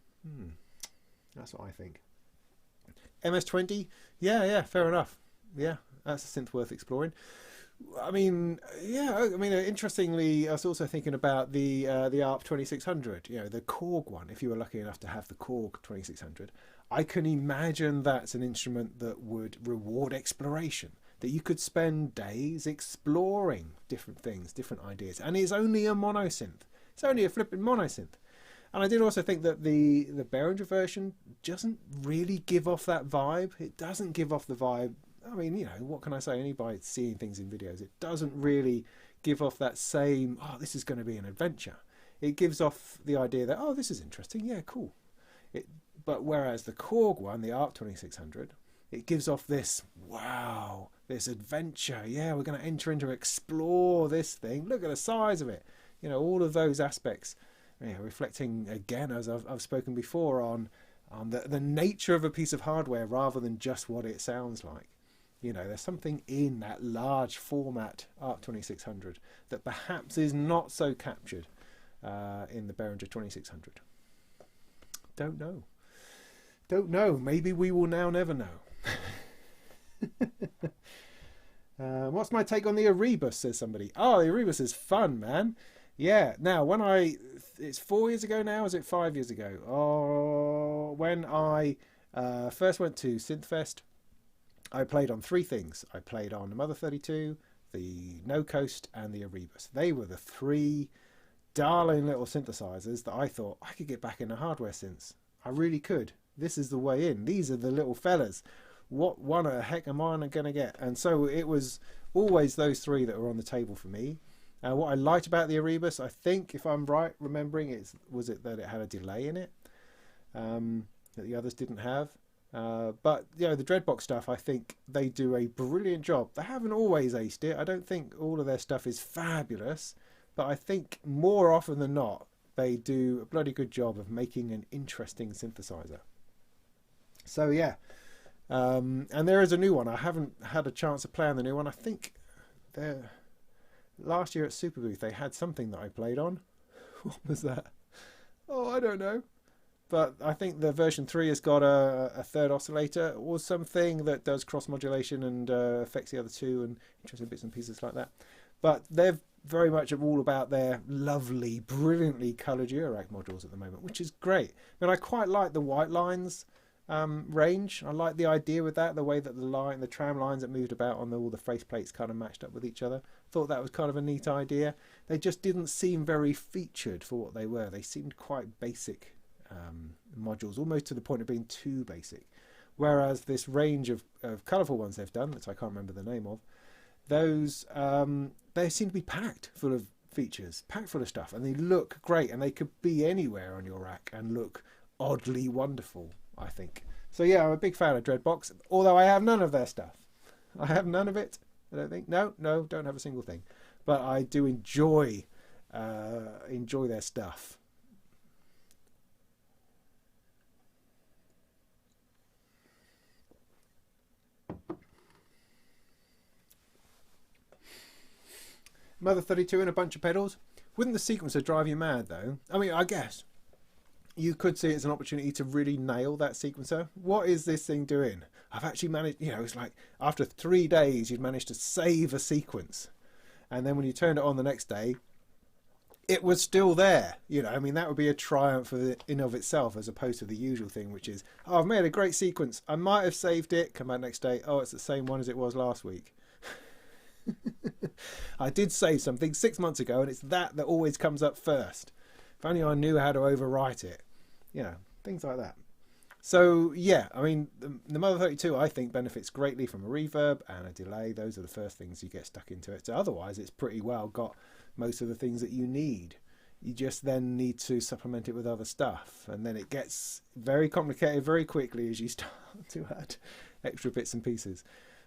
That's what I think. MS-20, yeah, fair enough. Yeah, that's a synth worth exploring. Interestingly, I was also thinking about the ARP 2600, the Korg one. If you were lucky enough to have the Korg 2600, I can imagine that's an instrument that would reward exploration, that you could spend days exploring different things, different ideas. And it's only a monosynth. It's only a flipping monosynth. And I did also think that the Behringer version doesn't really give off that vibe. It doesn't give off the vibe. I mean, what can I say? Anybody seeing things in videos, it doesn't really give off that same, this is going to be an adventure. It gives off the idea that, this is interesting. Yeah, cool. But whereas the Korg one, the ARP 2600, it gives off this, wow, this adventure. Yeah, we're going to enter into explore this thing. Look at the size of it. All of those aspects. Reflecting again, as I've spoken before, on the nature of a piece of hardware rather than just what it sounds like. There's something in that large format ARP 2600 that perhaps is not so captured in the Behringer 2600. Don't know. Maybe we will now never know. What's my take on the Erebus, says somebody. The Erebus is fun, man. Yeah, now it's 4 years ago now, is it 5 years ago? When I first went to Synthfest, I played on three things. I played on the Mother 32, the No Coast, and the Erebus. They were the three darling little synthesizers that I thought I could get back into hardware synths. I really could. This is the way in. These are the little fellas. What one the heck am I going to get? And so it was always those three that were on the table for me. What I liked about the Erebus, I think, if I'm right remembering, was that it had a delay in it that the others didn't have. But the Dreadbox stuff, I think they do a brilliant job. They haven't always aced it. I don't think all of their stuff is fabulous, but I think more often than not, they do a bloody good job of making an interesting synthesizer. So yeah, and there is a new one. I haven't had a chance to play on the new one. I think last year at Superbooth they had something that I played on. What was that? I don't know. but I think the version 3 has got a third oscillator or something that does cross modulation and affects the other two and interesting bits and pieces like that. But they're very much all about their lovely, brilliantly coloured Eurorack modules at the moment, which is great. I mean, I quite like the white lines range. I like the idea with that, the way that the tram lines that moved about on all the faceplates kind of matched up with each other. Thought that was kind of a neat idea. They just didn't seem very featured for what they were. They seemed quite basic modules, almost to the point of being too basic. Whereas this range of colourful ones they've done, that I can't remember the name of, those they seem to be packed full of features, packed full of stuff, and they look great, and they could be anywhere on your rack and look oddly wonderful, I think. So yeah, I'm a big fan of Dreadbox, although I have none of their stuff. I have none of it, I don't think. No, don't have a single thing. But I do enjoy their stuff. Mother 32 and a bunch of pedals. Wouldn't the sequencer drive you mad though? I mean, I guess you could see it as an opportunity to really nail that sequencer. What is this thing doing? I've actually managed, it's like after 3 days you'd managed to save a sequence, and then when you turned it on the next day it was still there. I mean, that would be a triumph in of itself, as opposed to the usual thing, which is, oh, I've made a great sequence, I might have saved it, come back next day, oh, it's the same one as it was last week. I did save something 6 months ago, and it's that always comes up first. If only I knew how to overwrite it. Things like that. So yeah, I mean, the Mother 32 I think benefits greatly from a reverb and a delay. Those are the first things you get stuck into it. So otherwise it's pretty well got most of the things that you need. You just then need to supplement it with other stuff, and then it gets very complicated very quickly as you start to add extra bits and pieces.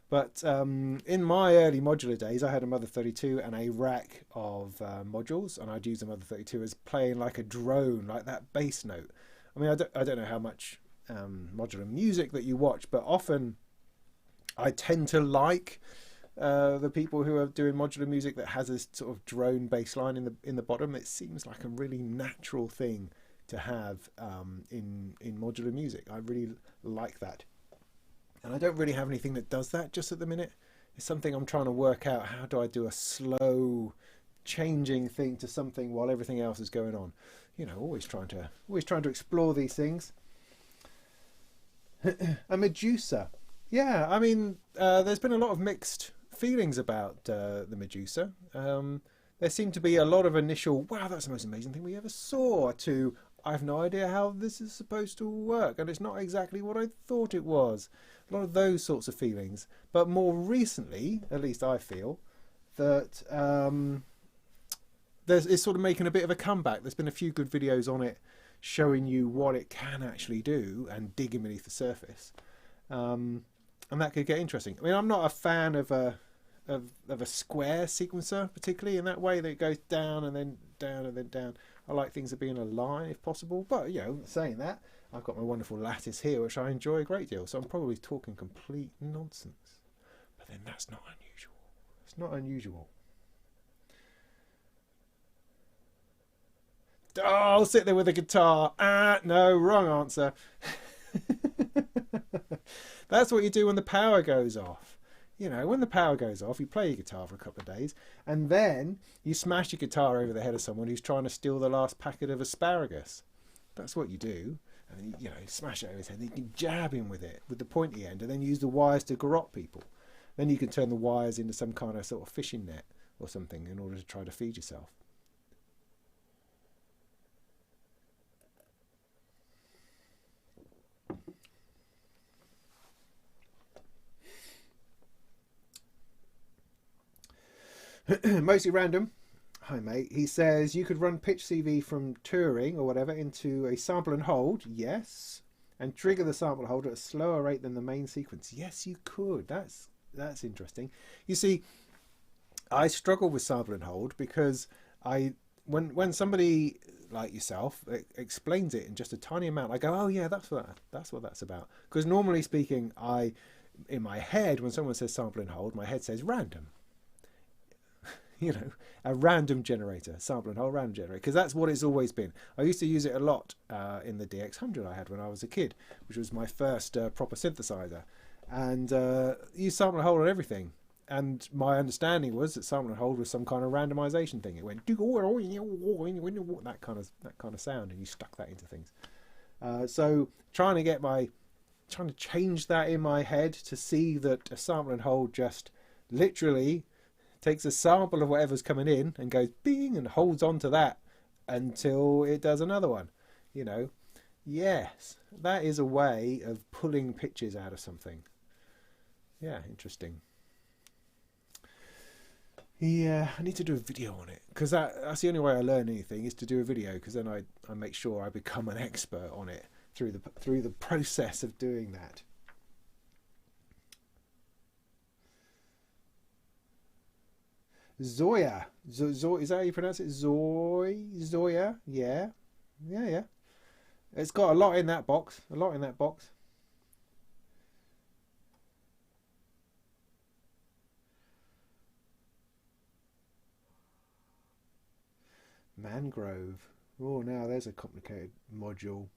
But in my early modular days, I had a Mother 32 and a rack of modules, and I'd use the Mother 32 as playing like a drone, like that bass note. I mean, I don't know how much modular music that you watch, but often I tend to like the people who are doing modular music that has this sort of drone bass line in the bottom. It seems like a really natural thing to have in modular music. I really like that. And I don't really have anything that does that just at the minute. It's something I'm trying to work out. How do I do a slow changing thing to something while everything else is going on? Always trying to explore these things. A Medusa. Yeah, I mean, there's been a lot of mixed feelings about the Medusa. There seemed to be a lot of initial, wow, that's the most amazing thing we ever saw, to, I have no idea how this is supposed to work, and it's not exactly what I thought it was. A lot of those sorts of feelings. But more recently, at least I feel, that it's sort of making a bit of a comeback. There's been a few good videos on it showing you what it can actually do and digging beneath the surface. And that could get interesting. I mean, I'm not a fan of a square sequencer, particularly in that way that it goes down and then down and then down. I like things to be in a line if possible, but saying that, I've got my wonderful lattice here, which I enjoy a great deal, so I'm probably talking complete nonsense. But then that's not unusual. It's not unusual. Oh, I'll sit there with a guitar. No, wrong answer. That's what you do when the power goes off. When the power goes off, you play your guitar for a couple of days, and then you smash your guitar over the head of someone who's trying to steal the last packet of asparagus. That's what you do. And then, you smash it over his head, and you can jab him with it, with the pointy end, and then use the wires to garrote people. Then you can turn the wires into some kind of sort of fishing net or something in order to try to feed yourself. Mostly random. Hi mate. He says you could run pitch CV from touring or whatever into a sample and hold. Yes. And trigger the sample and hold at a slower rate than the main sequence. Yes, you could. That's interesting. You see, I struggle with sample and hold because when somebody like yourself explains it in just a tiny amount, I go, oh yeah, that's what that's about. Because normally speaking, in my head, when someone says sample and hold, my head says random. you know, a random generator, sample and hold random generator, because that's what it's always been. I used to use it a lot in the DX100 I had when I was a kid, which was my first proper synthesizer, and use sample and hold on everything. And my understanding was that sample and hold was some kind of randomization thing. It went that kind of sound, and you stuck that into things. So trying to change that in my head to see that a sample and hold just literally takes a sample of whatever's coming in and goes bing and holds on to that until it does another one. You know, yes, that is a way of pulling pitches out of something. Yeah, interesting. Yeah, I need to do a video on it, because that's the only way I learn anything, is to do a video, because then I make sure I become an expert on it through the process of doing that. Zoya, is that how you pronounce it? Zoya, yeah. It's got a lot in that box. Mangrove. Oh, now there's a complicated module.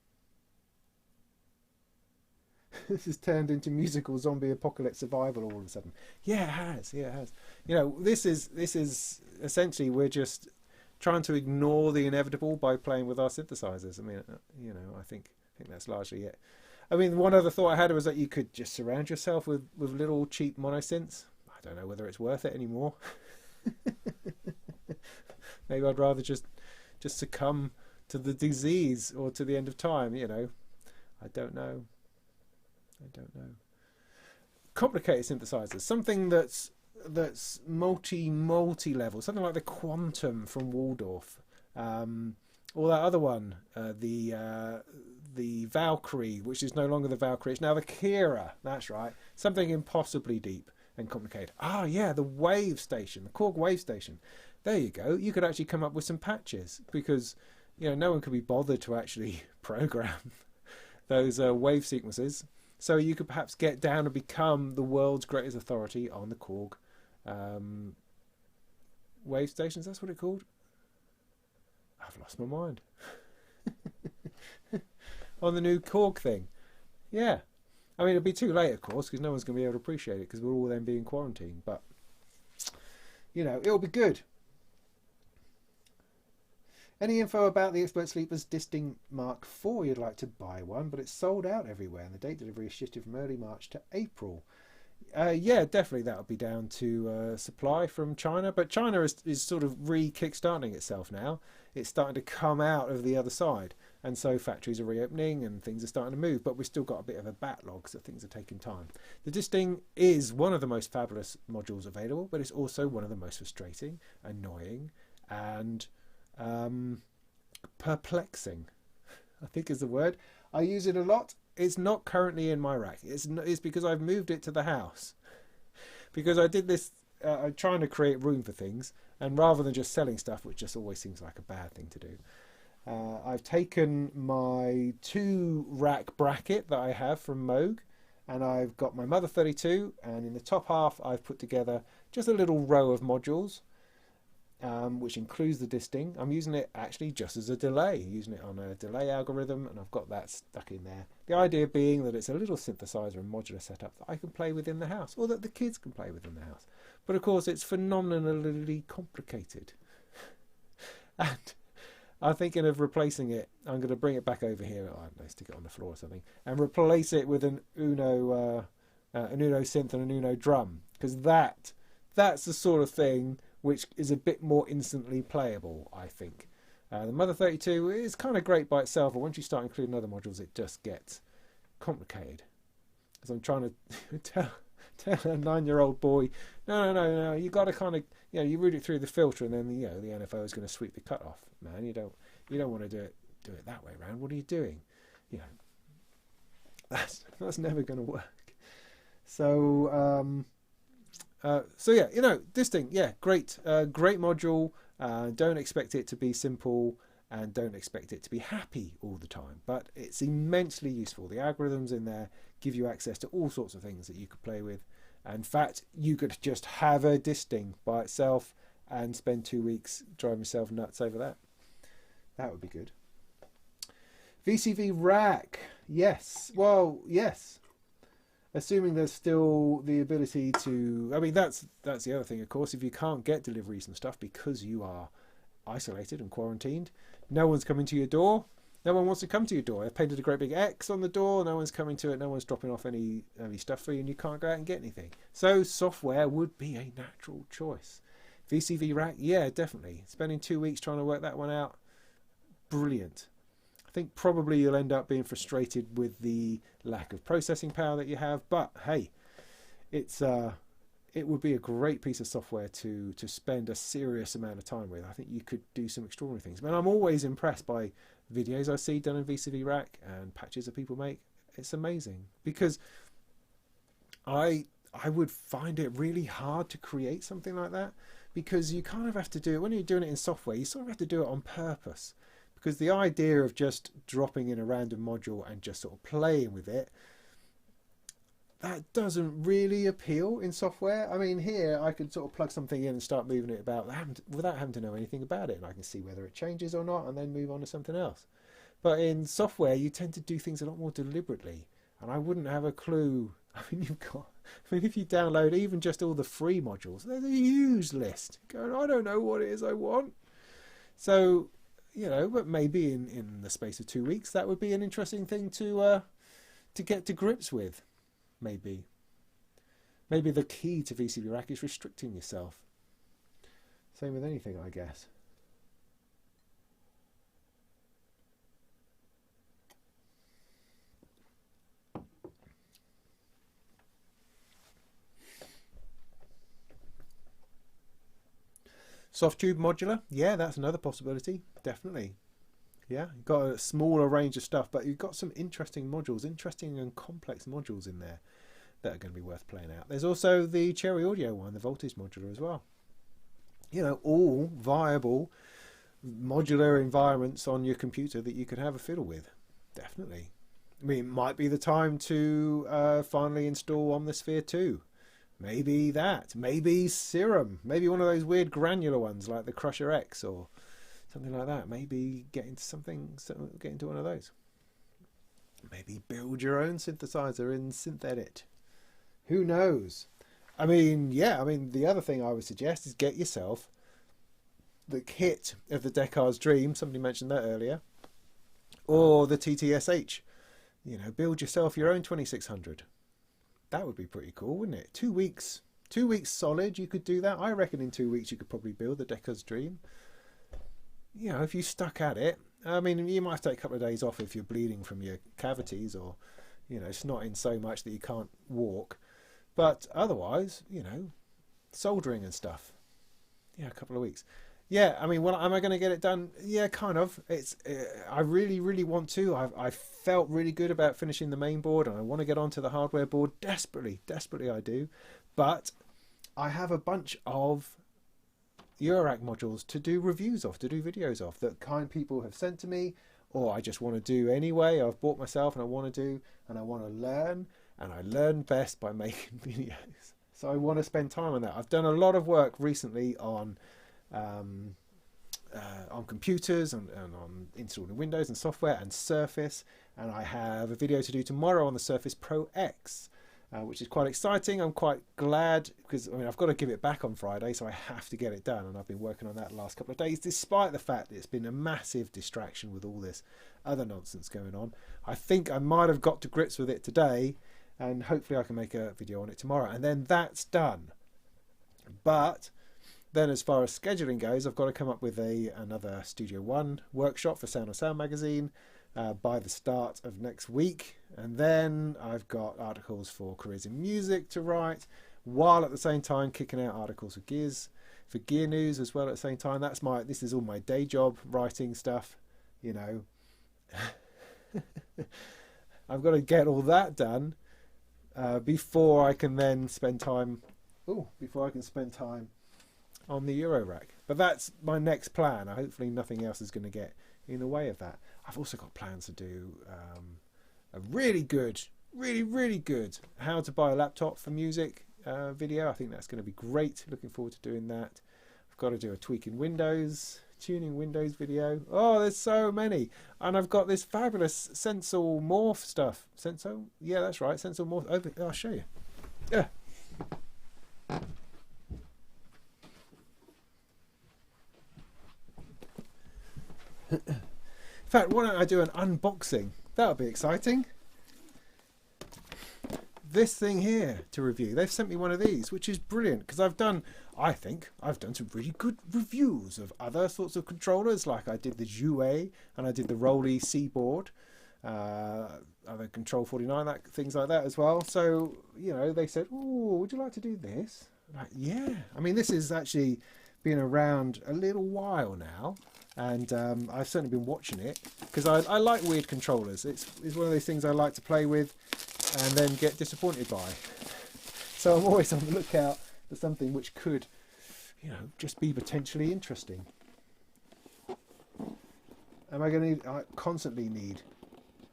This has turned into musical zombie apocalypse survival all of a sudden. Yeah, it has. You know, this is essentially, we're just trying to ignore the inevitable by playing with our synthesizers. I mean, you know, I think that's largely it. I mean, one other thought I had was that you could just surround yourself with little cheap monosynths. I don't know whether it's worth it anymore. Maybe I'd rather just succumb to the disease or to the end of time, you know. I don't know. Complicated synthesizers, something that's multi-level, something like the Quantum from Waldorf, or that other one, the Valkyrie, which is no longer the Valkyrie, it's now the Kira. That's right, something impossibly deep and complicated. Ah, yeah, the wave station, the Korg wave station. There you go. You could actually come up with some patches, because, you know, no one could be bothered to actually program those wave sequences. So you could perhaps get down and become the world's greatest authority on the Korg wave stations. That's what it's called. I've lost my mind. On the new Korg thing. Yeah. I mean, it'll be too late, of course, because no one's going to be able to appreciate it, because we're all then being quarantined. But, you know, it'll be good. Any info about the Expert Sleeper's Distinct Mark IV? You'd like to buy one, but it's sold out everywhere, and the date delivery is shifted from early March to April. Yeah, definitely that'll be down to supply from China, but China is sort of re-kickstarting itself now. It's starting to come out of the other side, and so factories are reopening and things are starting to move, but we've still got a bit of a backlog, so things are taking time. The Distinct is one of the most fabulous modules available, but it's also one of the most frustrating, annoying, and perplexing, I think is the word. I use it a lot. It's not currently in my rack. It's because I've moved it to the house, because I did this I'm trying to create room for things, and rather than just selling stuff, which just always seems like a bad thing to do, I've taken my 2-rack bracket that I have from Moog, and I've got my Mother 32, and in the top half I've put together just a little row of modules, which includes the Distinct. I'm using it actually just as a delay, using it on a delay algorithm, and I've got that stuck in there. The idea being that it's a little synthesizer and modular setup that I can play with in the house, or that the kids can play with in the house. But of course it's phenomenally complicated. And I'm thinking of replacing it. I'm going to bring it back over here. I don't know, stick it on the floor or something, and replace it with an Uno synth and an Uno drum, because that's the sort of thing which is a bit more instantly playable, I think. The Mother 32 is kind of great by itself, but once you start including other modules, it just gets complicated. Because I'm trying to tell a 9-year-old boy, no, you got to kind of, you route it through the filter, and then the NFO is going to sweep the cut off. Man, you don't want to do it that way around. What are you doing? That's never going to work. So yeah, Distinct, yeah, great module. Don't expect it to be simple, and don't expect it to be happy all the time, but it's immensely useful. The algorithms in there give you access to all sorts of things that you could play with. In fact, you could just have a Distinct by itself and spend 2 weeks driving myself nuts over that. That would be good. VCV rack. Yes. Well, yes. Assuming there's still the ability to... I mean, that's the other thing, of course. If you can't get deliveries and stuff because you are isolated and quarantined, no one's coming to your door. No one wants to come to your door. I've painted a great big X on the door. No one's coming to it. No one's dropping off any stuff for you, and you can't go out and get anything. So software would be a natural choice. VCV rack, yeah, definitely. Spending 2 weeks trying to work that one out, brilliant. I think probably you'll end up being frustrated with the lack of processing power that you have, but hey, it would be a great piece of software to spend a serious amount of time with. I think you could do some extraordinary things. I mean, I'm always impressed by videos I see done in VCV rack and patches that people make. It's amazing, because I would find it really hard to create something like that, because you kind of have to do it when you're doing it in software. You sort of have to do it on purpose. Because the idea of just dropping in a random module and just sort of playing with it, that doesn't really appeal in software. I mean, here I could sort of plug something in and start moving it about without having to know anything about it. And I can see whether it changes or not and then move on to something else. But in software, you tend to do things a lot more deliberately. And I wouldn't have a clue. I mean, if you download even just all the free modules, there's a huge list. Going, I don't know what it is I want. So... but maybe in the space of 2 weeks, that would be an interesting thing to get to grips with. Maybe the key to VCV rack is restricting yourself. Same with anything, I guess. Soft tube modular, yeah, that's another possibility, definitely. Yeah, you've got a smaller range of stuff, but you've got some interesting modules, interesting and complex modules in there that are going to be worth playing out. There's also the Cherry Audio one, the voltage modular as well. All viable modular environments on your computer that you could have a fiddle with, definitely. I mean, it might be the time to finally install Omnisphere 2. Maybe that. Maybe Serum. Maybe one of those weird granular ones like the Crusher X or something like that. Maybe get into one of those. Maybe build your own synthesizer in SynthEdit. Who knows? I mean, the other thing I would suggest is get yourself the kit of the Descartes Dream. Somebody mentioned that earlier. Or the TTSH. Build yourself your own 2600. That would be pretty cool, wouldn't it? 2 weeks. 2 weeks solid, you could do that. I reckon in 2 weeks you could probably build the Descartes Dream. If you stuck at it. I mean, you might have to take a couple of days off if you're bleeding from your cavities or, it's not in so much that you can't walk. But otherwise, soldering and stuff. Yeah, a couple of weeks. Yeah, I mean, am I going to get it done? Yeah, kind of. I really, really want to. I felt really good about finishing the main board, and I want to get onto the hardware board desperately. Desperately, I do. But I have a bunch of Eurorack modules to do reviews of, to do videos of, that kind people have sent to me, or I just want to do anyway. I've bought myself, and I want to do, and I want to learn, and I learn best by making videos. So I want to spend time on that. I've done a lot of work recently on computers and on installing Windows and software and Surface, and I have a video to do tomorrow on the Surface Pro X, which is quite exciting. I'm quite glad, because I've got to give it back on Friday, so I have to get it done, and I've been working on that the last couple of days, despite the fact that it's been a massive distraction with all this other nonsense going on. I think I might have got to grips with it today, and hopefully I can make a video on it tomorrow, and then that's done. But then as far as scheduling goes, I've got to come up with another Studio One workshop for Sound on Sound magazine by the start of next week. And then I've got articles for Careers in Music to write, while at the same time kicking out articles for Gear News as well at the same time. This is all my day job, writing stuff, I've got to get all that done before I can then spend time on the Eurorack. But that's my next plan. Hopefully nothing else is going to get in the way of that. I've also got plans to do a really good how to buy a laptop for music video. I think that's going to be great. Looking forward to doing that. got to do a tweaking Windows, tuning Windows video. Oh, there's so many. And I've got this fabulous Sensal Morph stuff. Sensal? Yeah, that's right. Sensal Morph. I'll show you. Yeah. In fact, why don't I do an unboxing? That'll be exciting. This thing here to review. They've sent me one of these, which is brilliant because I think I've done some really good reviews of other sorts of controllers, like I did the Jouet and I did the Roly Seaboard, other Control 49, things like that as well. So, you know, they said, "Oh, would you like to do this?" I'm like, yeah. I mean, this has actually been around a little while now, and I've certainly been watching it because I like weird controllers. It's one of those things I like to play with and then get disappointed by. So I'm always on the lookout for something which could, you know, just be potentially interesting. Am I going to need, I constantly need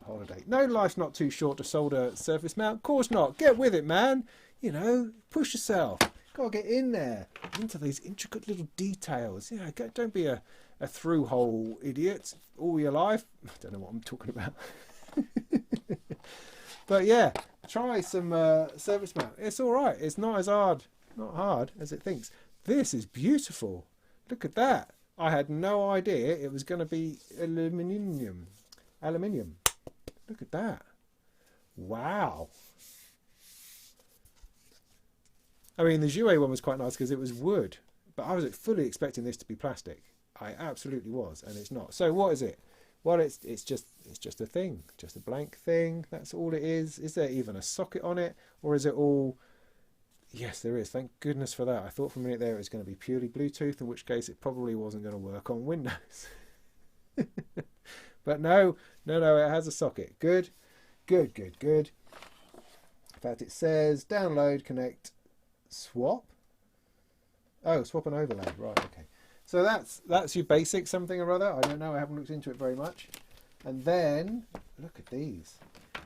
a holiday. No, life's not too short to solder surface mount. Of course not. Get with it, man. You know, push yourself. Got to get in there, into these intricate little details. Yeah, don't be a through-hole idiot all your life. I don't know what I'm talking about. But yeah, try some surface mount. It's all right. It's not as hard, not hard as it thinks. This is beautiful. Look at that. I had no idea it was going to be aluminium. Look at that. Wow. I mean, the Jouet one was quite nice because it was wood, but I was fully expecting this to be plastic. I absolutely was, and it's not. So what is it? Well, it's just a thing, just a blank thing. That's all it is. Is there even a socket on it, or is it all? Yes, there is. Thank goodness for that. I thought for a minute there it was going to be purely Bluetooth, in which case it probably wasn't going to work on Windows. But no, it has a socket. Good. In fact, it says download, connect, swap. Oh, swap and overlay. Right. Okay. So that's your basic something or other. I don't know. I haven't looked into it very much. And then look at these.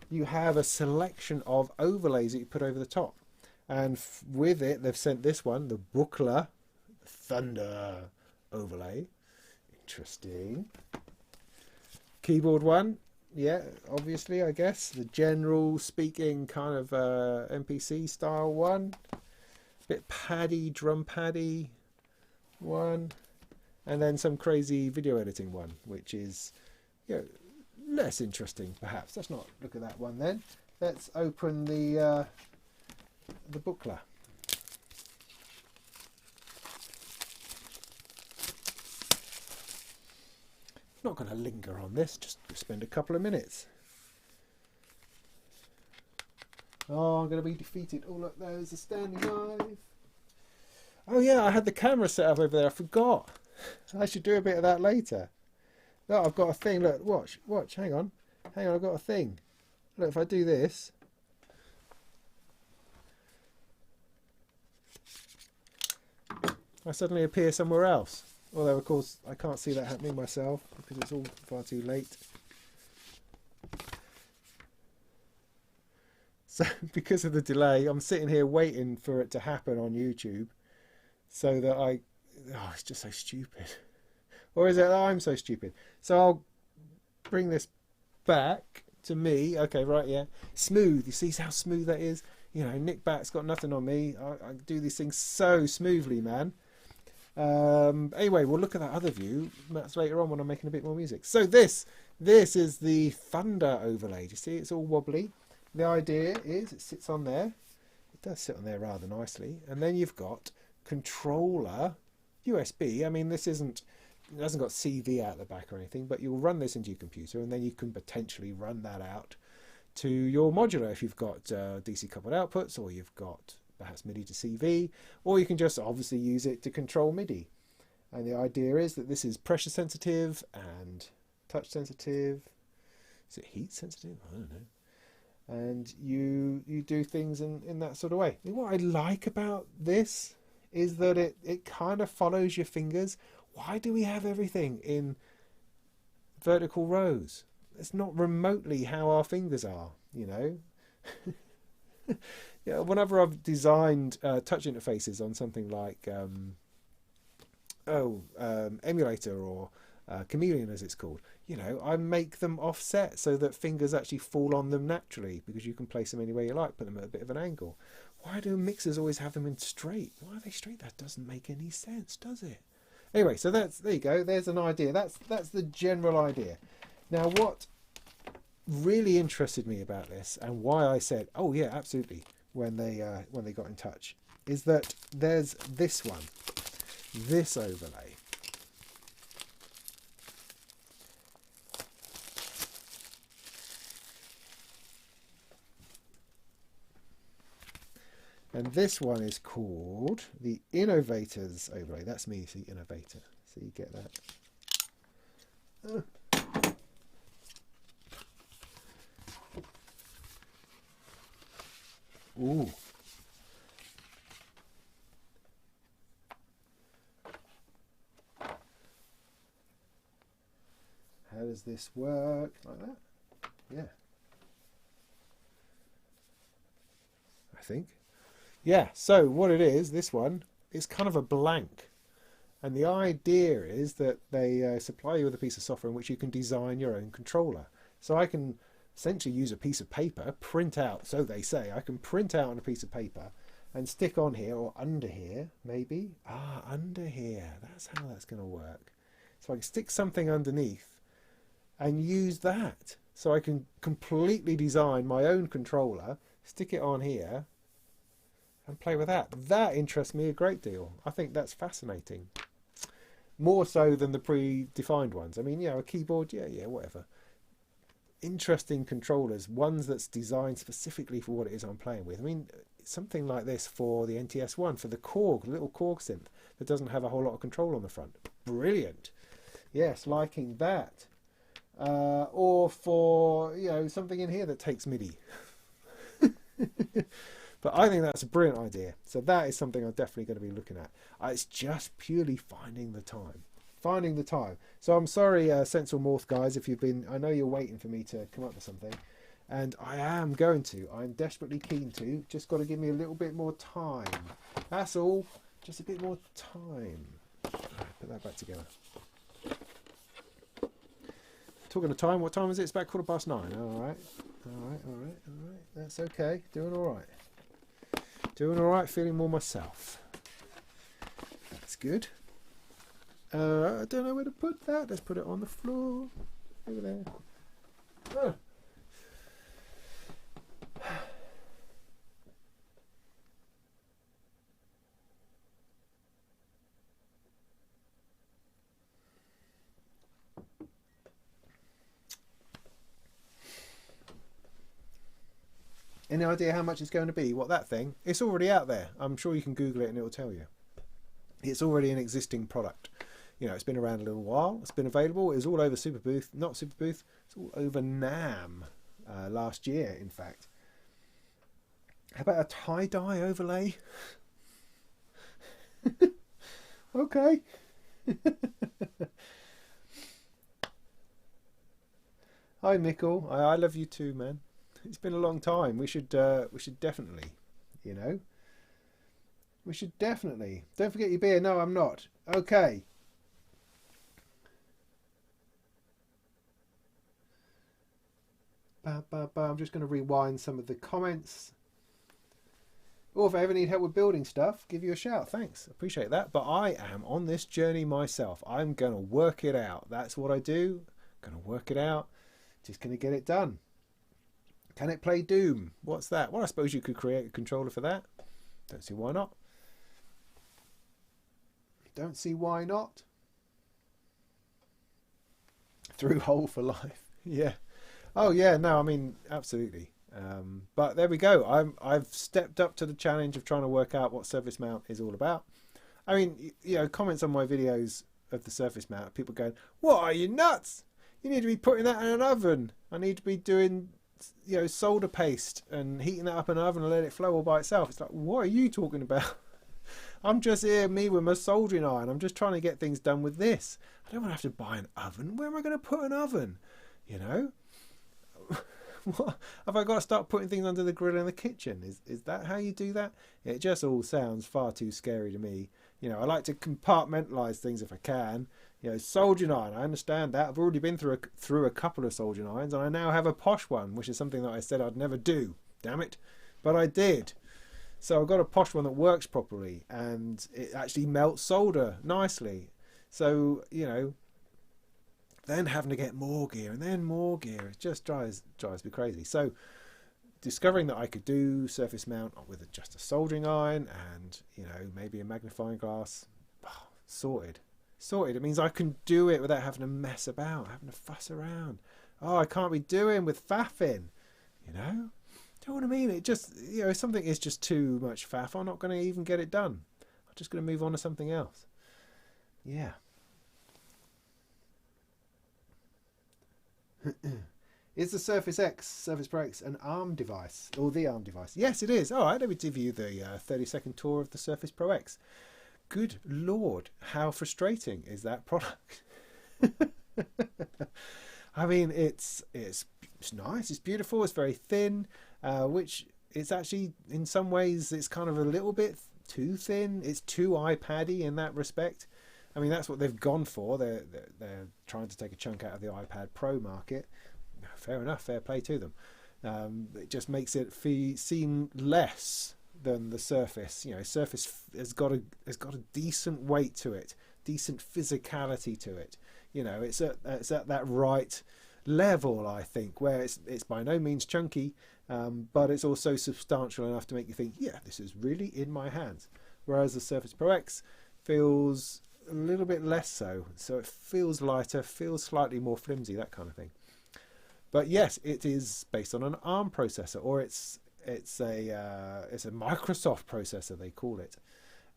You have a selection of overlays that you put over the top. And with it, they've sent this one, the Buchla Thunder overlay. Interesting. Keyboard one. Yeah, obviously, I guess. The general speaking kind of MPC style one. Bit paddy, drum paddy one. And then some crazy video editing one, which is, you know, less interesting, perhaps. Let's not look at that one then. Let's open the Buchla. Not going to linger on this, just spend a couple of minutes. Oh, I'm going to be defeated. Oh, look, there's a standing knife. Oh, yeah, I had the camera set up over there. I forgot. I should do a bit of that later. Look, I've got a thing. Look, watch. Hang on. I've got a thing. Look, if I do this. I suddenly appear somewhere else. Although, of course, I can't see that happening myself because it's all far too late. So, because of the delay, I'm sitting here waiting for it to happen on YouTube so that oh, it's just so stupid. Or is it that I'm so stupid? So I'll bring this back to me. Okay, right, yeah. Smooth. You see how smooth that is? You know, Nick Back's got nothing on me. I do these things so smoothly, man. Anyway, we'll look at that other view. That's later on when I'm making a bit more music. So this is the Thunder overlay. Do you see? It's all wobbly. The idea is it sits on there. It does sit on there rather nicely. And then you've got controller USB. I mean, it hasn't got CV out the back or anything, but you'll run this into your computer and then you can potentially run that out to your modular if you've got DC coupled outputs, or you've got perhaps MIDI to CV, or you can just obviously use it to control MIDI. And the idea is that this is pressure sensitive and touch sensitive. Is it heat sensitive? I don't know. And you do things in that sort of way. And what I like about this is that it kind of follows your fingers. Why do we have everything in vertical rows? It's not remotely how our fingers are, you know. Yeah, whenever I've designed touch interfaces on something like emulator or chameleon as it's called, you know, I make them offset so that fingers actually fall on them naturally, because you can place them any way you like, put them at a bit of an angle. Why do mixers always have them in straight? Why are they straight? That doesn't make any sense, does it? Anyway, so there you go. There's an idea. That's the general idea. Now, what really interested me about this, and why I said, oh yeah, absolutely, when they got in touch, is that there's this one, this overlay. And this one is called the Innovators overlay. That's me, see, Innovator. So you get that. Ooh. How does this work? Like that? Yeah. I think. Yeah, so what it is, this one, is kind of a blank. And the idea is that they supply you with a piece of software in which you can design your own controller. So I can essentially use a piece of paper, print out, so they say, I can print out on a piece of paper and stick on here or under here, maybe. Ah, under here, that's how that's going to work. So I can stick something underneath and use that. So I can completely design my own controller, stick it on here, and play with that. That interests me a great deal. I think that's fascinating. More so than the predefined ones. I mean, you know, a keyboard, yeah, whatever. Interesting controllers, ones that's designed specifically for what it is I'm playing with. I mean, something like this for the NTS1, for the Korg, little Korg synth that doesn't have a whole lot of control on the front. Brilliant. Yes, liking that. Or for, you know, something in here that takes MIDI. But I think that's a brilliant idea. So that is something I'm definitely going to be looking at. It's just purely finding the time. Finding the time. So I'm sorry, Sensible Morph guys, if you've been... I know you're waiting for me to come up with something. And I am going to. I'm desperately keen to. Just got to give me a little bit more time. That's all. Just a bit more time. Right, put that back together. Talking of time, what time is it? It's about 9:15. All right. All right. That's okay. Doing all right. Doing all right, feeling more myself. That's good. I don't know where to put that. Let's put it on the floor. Over there. Oh. Any idea how much it's going to be? What, that thing? It's already out there. I'm sure you can Google it and it will tell you. It's already an existing product. You know, it's been around a little while. It's been available. It was all over Superbooth. Not Superbooth. It's all over NAMM last year, in fact. How about a tie-dye overlay? Okay. Hi, Mikkel. I love you too, man. It's been a long time. We should definitely, you know. We should definitely. Don't forget your beer. No, I'm not. Okay. I'm just going to rewind some of the comments. Or if I ever need help with building stuff, give you a shout. Thanks. Appreciate that. But I am on this journey myself. I'm going to work it out. That's what I do. I'm going to work it out. Just going to get it done. Can it play Doom? What's that? Well, I suppose you could create a controller for that. Don't see why not. Don't see why not. Through hole for life. Yeah. Oh yeah. No, I mean absolutely. But there we go. I've stepped up to the challenge of trying to work out what surface mount is all about. I mean, you know, comments on my videos of the surface mount, people going, "What, are you nuts? You need to be putting that in an oven. I need to be doing, you know, solder paste and heating that up in an oven and let it flow all by itself." It's like, what are you talking about? I'm just here, me with my soldering iron. I'm just trying to get things done with this. I don't want to have to buy an oven. Where am I going to put an oven? You know? What? Have I got to start putting things under the grill in the kitchen? Is that how you do that? It just all sounds far too scary to me. You know, I like to compartmentalize things if I can. You know, soldering iron, I understand that. I've already been through a couple of soldering irons, and I now have a posh one, which is something that I said I'd never do. Damn it. But I did. So I've got a posh one that works properly, and it actually melts solder nicely. So, you know, then having to get more gear and then more gear, it just drives me crazy. So discovering that I could do surface mount with just a soldering iron and, you know, maybe a magnifying glass, sorted. It means I can do it without having to mess about, having to fuss around. Oh, I can't be doing with faffing, you know? Do you know what I mean? It just, you know, if something is just too much faff, I'm not going to even get it done. I'm just going to move on to something else. Yeah. Is the Surface Pro X an ARM device, or the ARM device? Yes, it is. All right, let me give you the 30-second tour of the Surface Pro X. Good Lord, how frustrating is that product? I mean, it's nice, it's beautiful, it's very thin, which it's actually, in some ways, it's kind of a little bit too thin. It's too iPad-y in that respect. I mean, that's what they've gone for. They're trying to take a chunk out of the iPad Pro market. Fair enough, fair play to them. It just makes it seem less than the Surface. You know, Surface has got a decent weight to it, decent physicality to it. You know, it's at that right level, I think, where it's by no means chunky, but it's also substantial enough to make you think, yeah, this is really in my hands. Whereas the Surface Pro X feels a little bit less so. So it feels lighter, feels slightly more flimsy, that kind of thing. But yes, it is based on an ARM processor, or it's a Microsoft processor, they call it.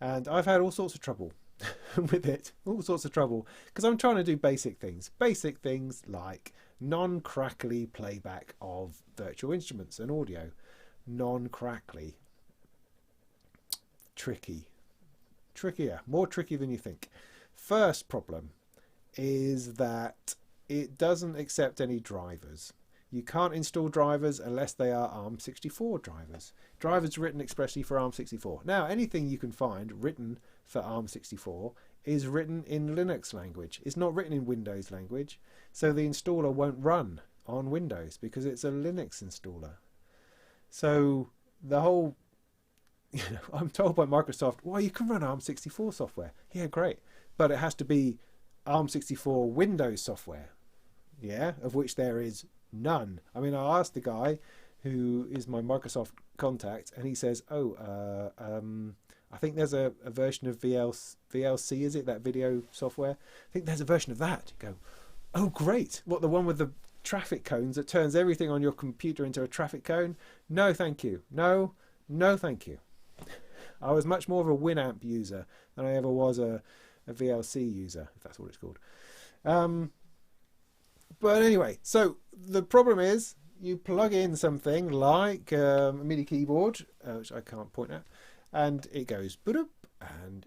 And I've had all sorts of trouble with it, because I'm trying to do basic things like non-crackly playback of virtual instruments and audio. Non-crackly. Trickier, more tricky than you think. First problem is that it doesn't accept any drivers. You can't install drivers unless they are ARM64 drivers. Drivers written expressly for ARM64. Now, anything you can find written for ARM64 is written in Linux language. It's not written in Windows language, so the installer won't run on Windows because it's a Linux installer. So the whole, you know, I'm told by Microsoft, well, you can run ARM64 software. Yeah, great. But it has to be ARM64 Windows software. Yeah, of which there is none. I mean, I asked the guy who is my Microsoft contact, and he says, I think there's a version of VLC, is it, that video software? I think there's a version of that. You go, oh, great. What, the one with the traffic cones that turns everything on your computer into a traffic cone? No, thank you. No, thank you. I was much more of a Winamp user than I ever was a VLC user, if that's what it's called. But anyway, so the problem is you plug in something like a MIDI keyboard, which I can't point at, and it goes boop, and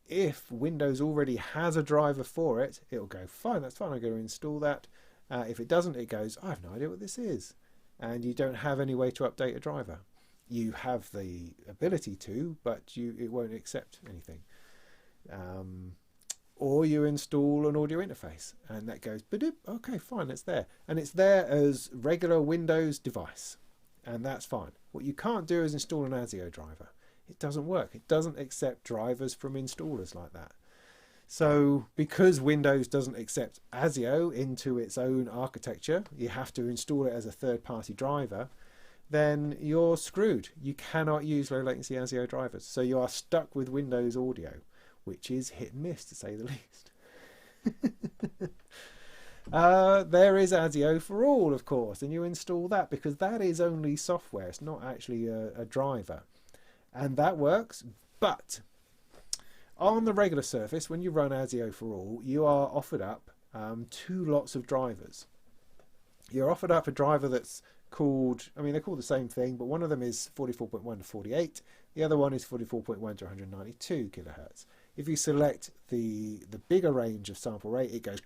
if Windows already has a driver for it, it'll go, fine, that's fine, I'm going to install that. If it doesn't, it goes, I have no idea what this is. And you don't have any way to update a driver. You have the ability to, but it won't accept anything. Or you install an audio interface, and that goes, okay, fine, it's there. And it's there as regular Windows device, and that's fine. What you can't do is install an ASIO driver. It doesn't work. It doesn't accept drivers from installers like that. So because Windows doesn't accept ASIO into its own architecture, you have to install it as a third-party driver, then you're screwed. You cannot use low latency ASIO drivers. So you are stuck with Windows audio, which is hit and miss, to say the least. There is ASIO for all, of course, and you install that because that is only software. It's not actually a driver. And that works, but on the regular Surface, when you run ASIO for all, you are offered up 2 lots of drivers. You're offered up a driver that's called, I mean, they're called the same thing, but one of them is 44.1 to 48. The other one is 44.1 to 192 kilohertz. If you select the bigger range of sample rate, it goes,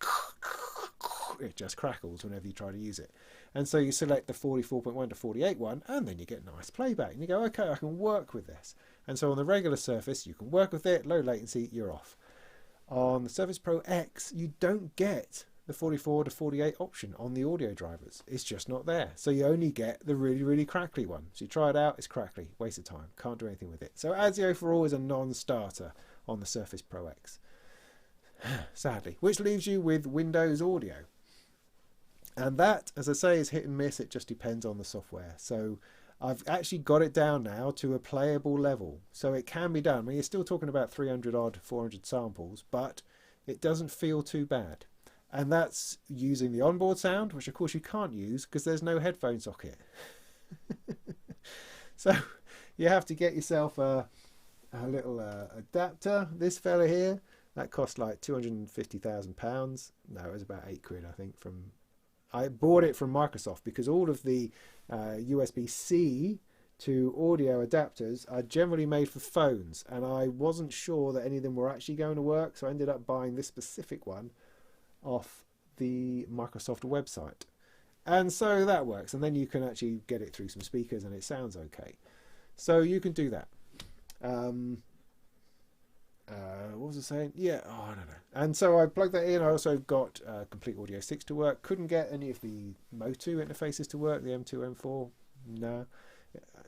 it just crackles whenever you try to use it. And so you select the 44.1 to 48 one, and then you get nice playback. And you go, okay, I can work with this. And so on the regular Surface, you can work with it, low latency, you're off. On the Surface Pro X, you don't get the 44 to 48 option on the audio drivers. It's just not there. So you only get the really, really crackly one. So you try it out, it's crackly, waste of time, can't do anything with it. So ASIO for all is a non-starter on the Surface Pro X, sadly, which leaves you with Windows Audio. And that, as I say, is hit and miss. It just depends on the software. So I've actually got it down now to a playable level. So it can be done. I mean, you're still talking about 300 odd, 400 samples, but it doesn't feel too bad. And that's using the onboard sound, which of course you can't use because there's no headphone socket. So you have to get yourself a little adapter. This fella here, that cost like £250,000. No, it was about £8, I think. I bought it from Microsoft because all of the USB-C to audio adapters are generally made for phones, and I wasn't sure that any of them were actually going to work, so I ended up buying this specific one off the Microsoft website. And so that works, and then you can actually get it through some speakers and it sounds okay. So you can do that. What was I saying? Yeah, I don't know. And so I plugged that in. I also got Complete Audio 6 to work. Couldn't get any of the Motu interfaces to work, the M2, M4. No.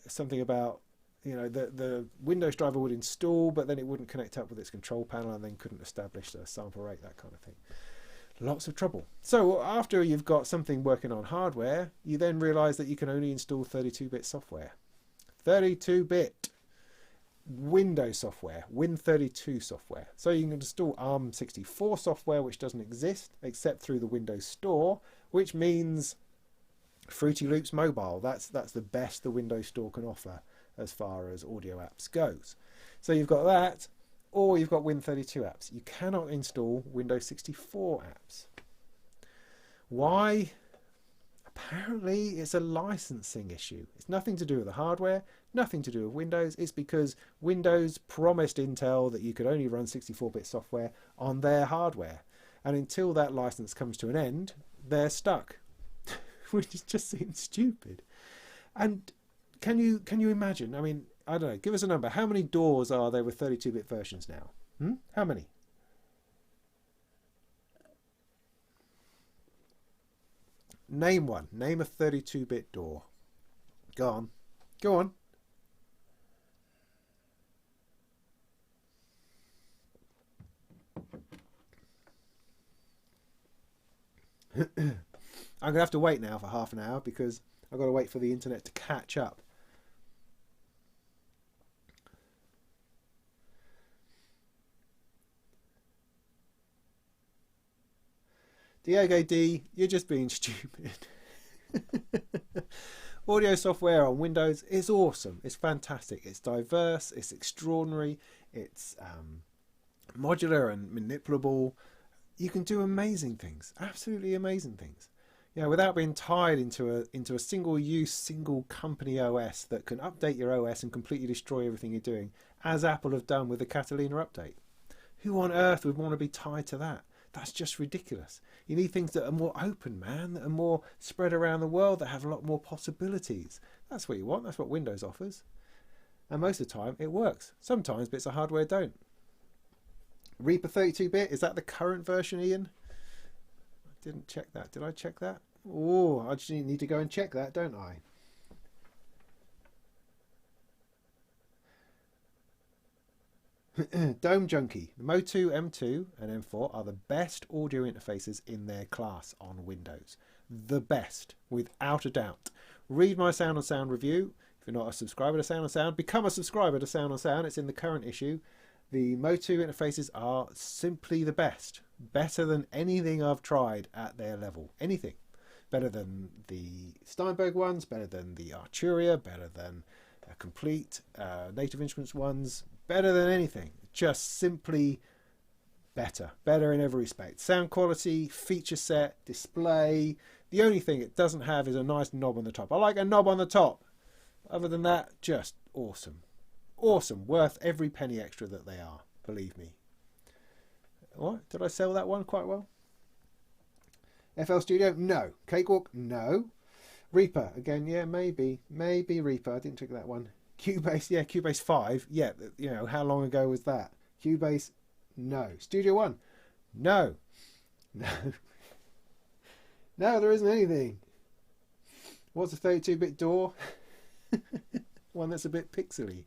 Something about, the Windows driver would install, but then it wouldn't connect up with its control panel and then couldn't establish the sample rate, that kind of thing. Lots of trouble. So after you've got something working on hardware, you then realize that you can only install 32-bit software. 32-bit Windows software, Win32 software. So you can install ARM64 software, which doesn't exist except through the Windows Store, which means Fruity Loops Mobile. That's the best the Windows Store can offer as far as audio apps goes. So you've got that, or you've got Win32 apps. You cannot install Windows 64 apps. Why? Apparently it's a licensing issue. It's nothing to do with the hardware, nothing to do with Windows. It's because Windows promised Intel that you could only run 64-bit software on their hardware. And until that license comes to an end, they're stuck. Which just seems stupid. And can you imagine? I mean, I don't know, give us a number. How many doors are there with 32-bit versions now? How many? Name one. Name a 32-bit door. Go on. Go on. I'm going to have to wait now for half an hour because I've got to wait for the internet to catch up. Diego D, you're just being stupid. Audio software on Windows is awesome. It's fantastic. It's diverse. It's extraordinary. It's modular and manipulable. You can do amazing things. Absolutely amazing things. Without being tied into a single-use, single-company OS that can update your OS and completely destroy everything you're doing, as Apple have done with the Catalina update. Who on earth would want to be tied to that? That's just ridiculous. You need things that are more open, man, that are more spread around the world, that have a lot more possibilities. That's what you want. That's what Windows offers. And most of the time, it works. Sometimes bits of hardware don't. Reaper 32-bit, is that the current version, Ian? I didn't check that. Did I check that? Oh, I just need to go and check that, don't I? Dome Junkie. The Motu M2 and M4 are the best audio interfaces in their class on Windows. The best, without a doubt. Read my Sound on Sound review. If you're not a subscriber to Sound on Sound, become a subscriber to Sound on Sound. It's in the current issue. The Motu interfaces are simply the best. Better than anything I've tried at their level. Anything. Better than the Steinberg ones, better than the Arturia, better than Complete Native Instruments ones. Better than anything. Just simply better. Better in every respect. Sound quality, feature set, display. The only thing it doesn't have is a nice knob on the top. I like a knob on the top. Other than that, just awesome. Awesome. Worth every penny extra that they are. Believe me. What? Did I sell that one quite well? FL Studio? No. Cakewalk? No. Reaper again, yeah, maybe Reaper. I didn't check that one. Cubase, yeah, Cubase 5, yeah. You know, how long ago was that? Cubase, no. Studio One, no, no, no. There isn't anything. What's a 32-bit DAW? One that's a bit pixely.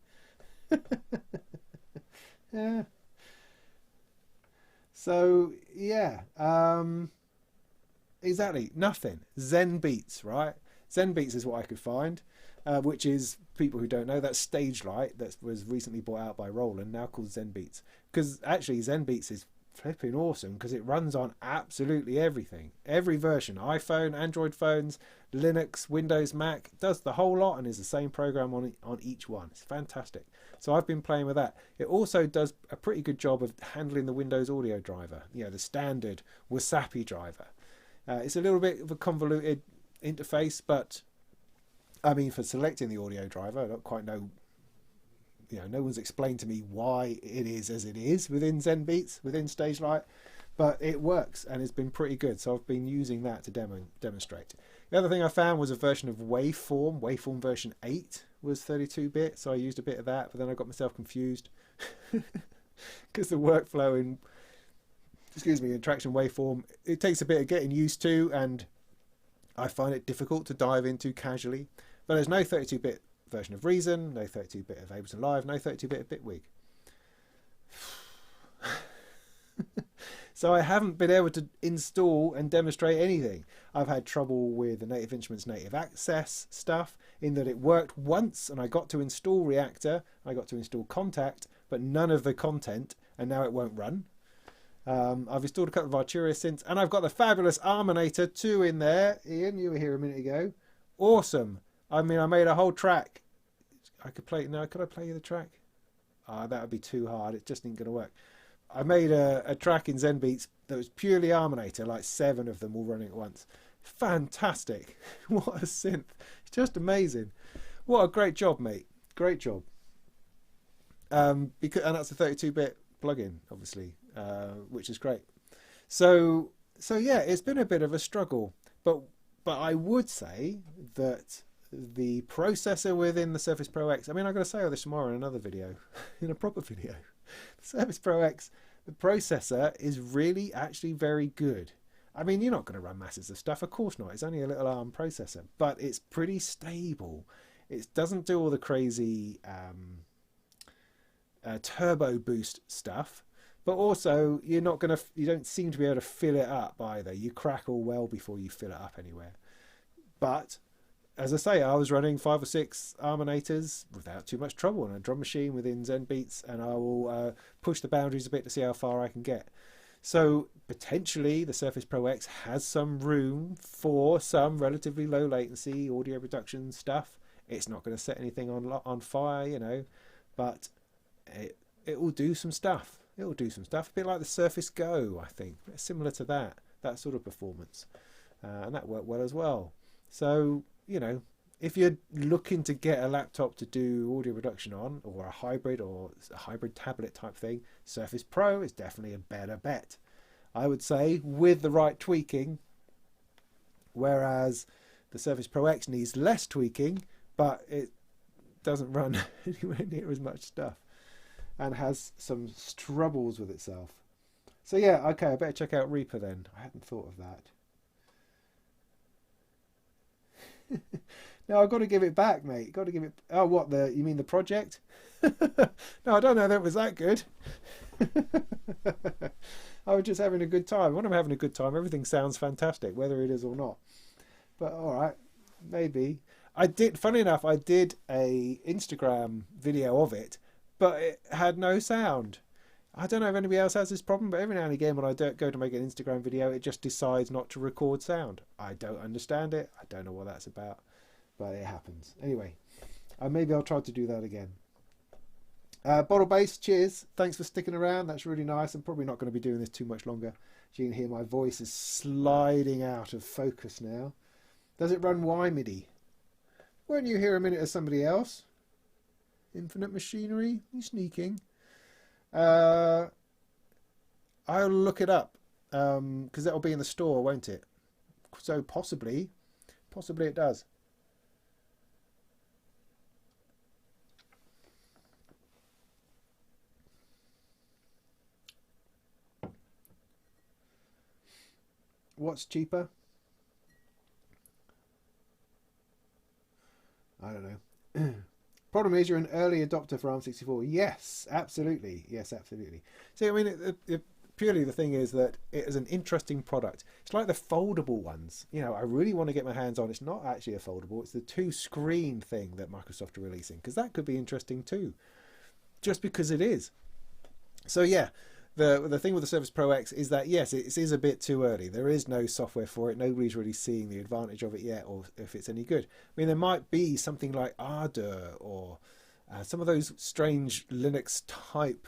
Yeah. So yeah, exactly nothing. Zen Beats, right? Zen Beats is what I could find, which is, people who don't know, that's Stage Light that was recently bought out by Roland, now called Zen Beats. Because actually Zen Beats is flipping awesome because it runs on absolutely everything, every version, iPhone, Android phones, Linux, Windows, Mac, does the whole lot and is the same program on each one. It's fantastic. So I've been playing with that. It also does a pretty good job of handling the Windows audio driver, you know, the standard Wasapi driver. It's a little bit of a convoluted interface, but I mean, for selecting the audio driver, I don't quite know, you know, no one's explained to me why it is as it is within Zen Beats, within Stage Light, but it works and it's been pretty good. So I've been using that to demonstrate. The other thing I found was a version of Waveform version 8 was 32-bit, so I used a bit of that, but then I got myself confused because the workflow in, in Traction Waveform, it takes a bit of getting used to, and I find it difficult to dive into casually. But there's no 32-bit version of Reason, no 32-bit of Ableton Live, no 32-bit of Bitwig. So I haven't been able to install and demonstrate anything. I've had trouble with the Native Instruments Native Access stuff, in that it worked once and I got to install Reactor, I got to install Contact, but none of the content, and now it won't run. I've installed a couple of Arturia synths, and I've got the fabulous Arminator 2 in there. Ian, you were here a minute ago. Awesome. I mean, I made a whole track. I could play, no, could I play you the track? That would be too hard. It just ain't going to work. I made a track in Zen Beats that was purely Arminator, like 7 of them all running at once. Fantastic. What a synth. It's just amazing. What a great job, mate. Great job. And that's a 32-bit plugin, obviously, which is great. So yeah, it's been a bit of a struggle, but I would say that the processor within the Surface Pro X, I mean, I'm going to say all this tomorrow in another video, in a proper video. The Surface Pro X, the processor is really actually very good. I mean, you're not going to run masses of stuff, of course not. It's only a little ARM processor, but it's pretty stable. It doesn't do all the crazy turbo boost stuff, but also you don't seem to be able to fill it up either. You crackle well before you fill it up anywhere. But as I say, I was running 5 or 6 Arminators without too much trouble on a drum machine within Zen Beats, and I will push the boundaries a bit to see how far I can get. So potentially the Surface Pro X has some room for some relatively low latency audio reduction stuff. It's not going to set anything on fire, you know, but it will do some stuff. It will do some stuff, a bit like the Surface Go, I think, similar to that sort of performance, and that worked well as well. So, you know, if you're looking to get a laptop to do audio reduction on, or a hybrid tablet type thing, Surface Pro is definitely a better bet, I would say, with the right tweaking. Whereas the Surface Pro X needs less tweaking, but it doesn't run anywhere near as much stuff and has some troubles with itself. So yeah, okay, I better check out Reaper then. I hadn't thought of that. No, I've got to give it back, mate. Got to give it. Oh, what, you mean the project? No, I don't know that it was that good. I was just having a good time. When I'm having a good time, everything sounds fantastic, whether it is or not. But all right, maybe. Funny enough, I did a Instagram video of it, but it had no sound. I don't know if anybody else has this problem, but every now and again when I go to make an Instagram video, it just decides not to record sound. I don't understand it. I don't know what that's about, but it happens. Anyway, maybe I'll try to do that again. Bottle Bass, cheers. Thanks for sticking around. That's really nice. I'm probably not going to be doing this too much longer. As you can hear, my voice is sliding out of focus now. Does it run Y-MIDI? Weren't you here a minute as somebody else? Infinite Machinery? You sneaking? I'll look it up, because that'll be in the store, won't it? So possibly Possibly it does. What's cheaper? I don't know. Problem is, you're an early adopter for ARM64. Yes, absolutely. Yes, absolutely. So, I mean, purely the thing is that it is an interesting product. It's like the foldable ones. You know, I really want to get my hands on. It's not actually a foldable. It's the two-screen thing that Microsoft are releasing, because that could be interesting too, just because it is. So, yeah. The thing with the Surface Pro X is that, yes, it is a bit too early. There is no software for it. Nobody's really seeing the advantage of it yet, or if it's any good. I mean, there might be something like Ardor or some of those strange Linux type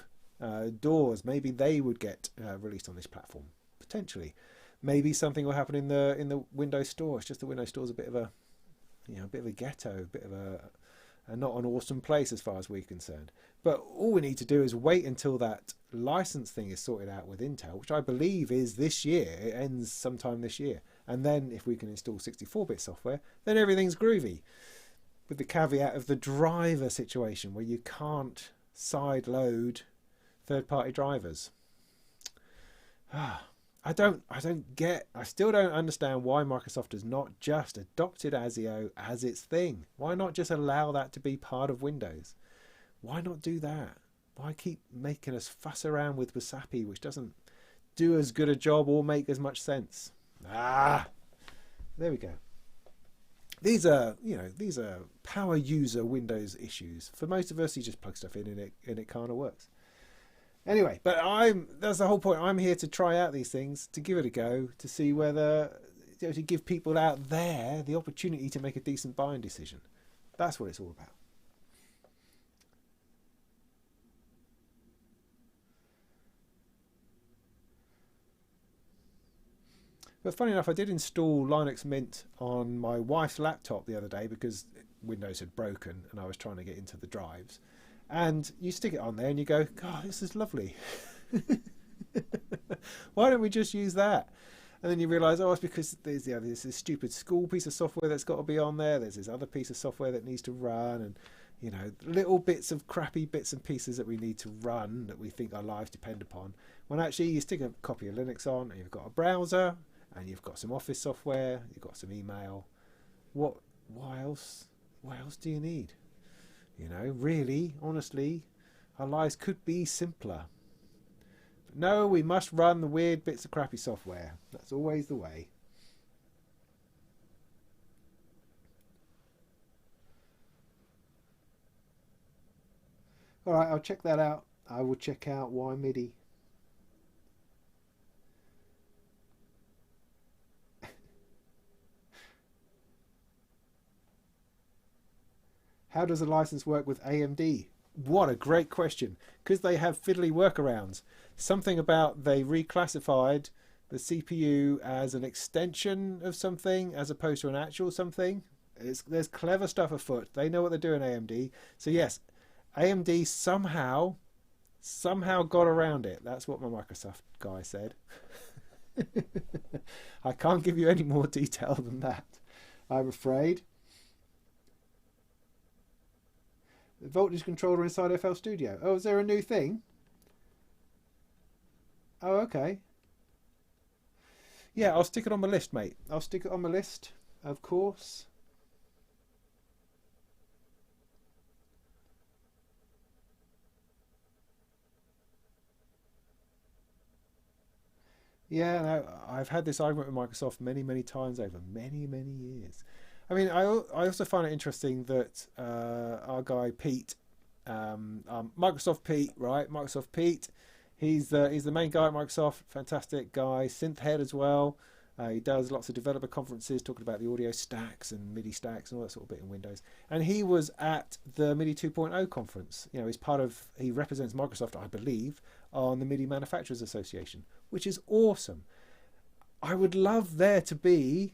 doors. Maybe they would get released on this platform, potentially. Maybe something will happen in the Windows Store. It's just the Windows Store is a bit of a, a bit of a ghetto, a bit of a not an awesome place as far as we're concerned. But all we need to do is wait until that license thing is sorted out with Intel, which I believe is this year. It ends sometime this year. And then if we can install 64-bit software, then everything's groovy. With the caveat of the driver situation, where you can't side load third-party drivers. I still don't understand why Microsoft has not just adopted ASIO as its thing. Why not just allow that to be part of Windows? Why not do that? Why keep making us fuss around with Wasapi, which doesn't do as good a job or make as much sense? There we go. These are power user Windows issues. For most of us, you just plug stuff in and it kind of works. Anyway, but that's the whole point. I'm here to try out these things, to give it a go, to see whether, to give people out there the opportunity to make a decent buying decision. That's what it's all about. But funny enough, I did install Linux Mint on my wife's laptop the other day because Windows had broken and I was trying to get into the drives. And you stick it on there and you go, God, this is lovely. Why don't we just use that? And then you realise, oh, it's because there's this stupid school piece of software that's got to be on there. There's this other piece of software that needs to run, and little bits of crappy bits and pieces that we need to run that we think our lives depend upon. When actually you stick a copy of Linux on, and you've got a browser, and you've got some Office software, you've got some email. What else? What else do you need? Really, honestly, our lives could be simpler. But no, we must run the weird bits of crappy software. That's always the way. All right, I'll check that out. I will check out why MIDI. How does a license work with AMD? What a great question. Because they have fiddly workarounds. Something about they reclassified the CPU as an extension of something as opposed to an actual something. There's clever stuff afoot. They know what they're doing, AMD. So yes, AMD somehow got around it. That's what my Microsoft guy said. I can't give you any more detail than that, I'm afraid. The voltage controller inside FL Studio. Oh, is there a new thing? Oh, okay. Yeah, I'll stick it on my list, mate. I'll stick it on my list, of course. Yeah, no, I've had this argument with Microsoft many, many times over many, many years. I mean, I also find it interesting that our guy Pete, Microsoft Pete, right? Microsoft Pete, he's the main guy at Microsoft. Fantastic guy, synth head as well. He does lots of developer conferences talking about the audio stacks and MIDI stacks and all that sort of bit in Windows. And he was at the MIDI 2.0 conference. He represents Microsoft, I believe, on the MIDI Manufacturers Association, which is awesome. I would love there to be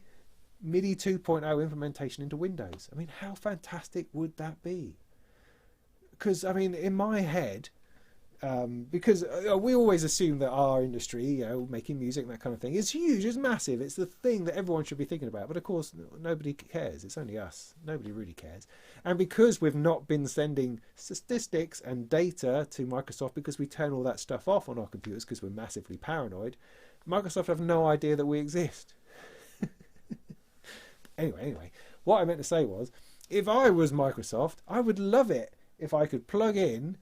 MIDI 2.0 implementation into Windows. I mean, how fantastic would that be? Because, I mean, in my head, Because we always assume that our industry, making music and that kind of thing, is huge, it's massive, it's the thing that everyone should be thinking about. But of course, nobody cares. It's only us. Nobody really cares. And because we've not been sending statistics and data to Microsoft, because we turn all that stuff off on our computers because we're massively paranoid, Microsoft have no idea that we exist. Anyway, what I meant to say was, if I was Microsoft, I would love it if I could plug in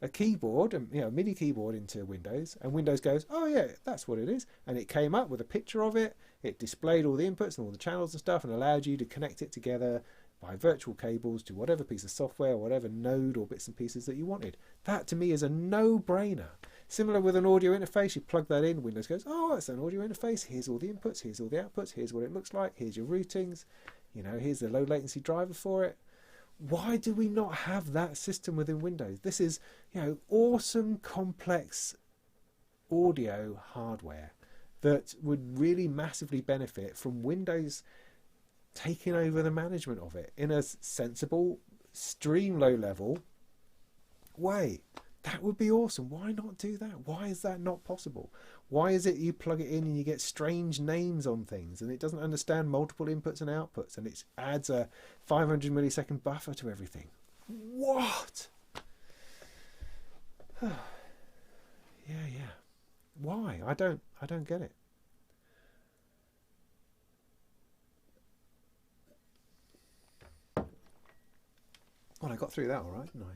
a keyboard, a MIDI keyboard into Windows, and Windows goes, oh yeah, that's what it is, and it came up with a picture of it. It displayed all the inputs and all the channels and stuff, and allowed you to connect it together by virtual cables to whatever piece of software, whatever node or bits and pieces that you wanted. That to me is a no-brainer. Similar with an audio interface, you plug that in, Windows goes, oh, it's an audio interface, here's all the inputs, here's all the outputs, here's what it looks like, here's your routings, here's the low latency driver for it. Why do we not have that system within Windows? This is, awesome, complex audio hardware that would really massively benefit from Windows taking over the management of it in a sensible, stream low level way. That would be awesome. Why not do that? Why is that not possible? Why is it you plug it in and you get strange names on things and it doesn't understand multiple inputs and outputs and it adds a 500 millisecond buffer to everything? What? Yeah. Why? I don't get it. Well, I got through that all right, didn't I?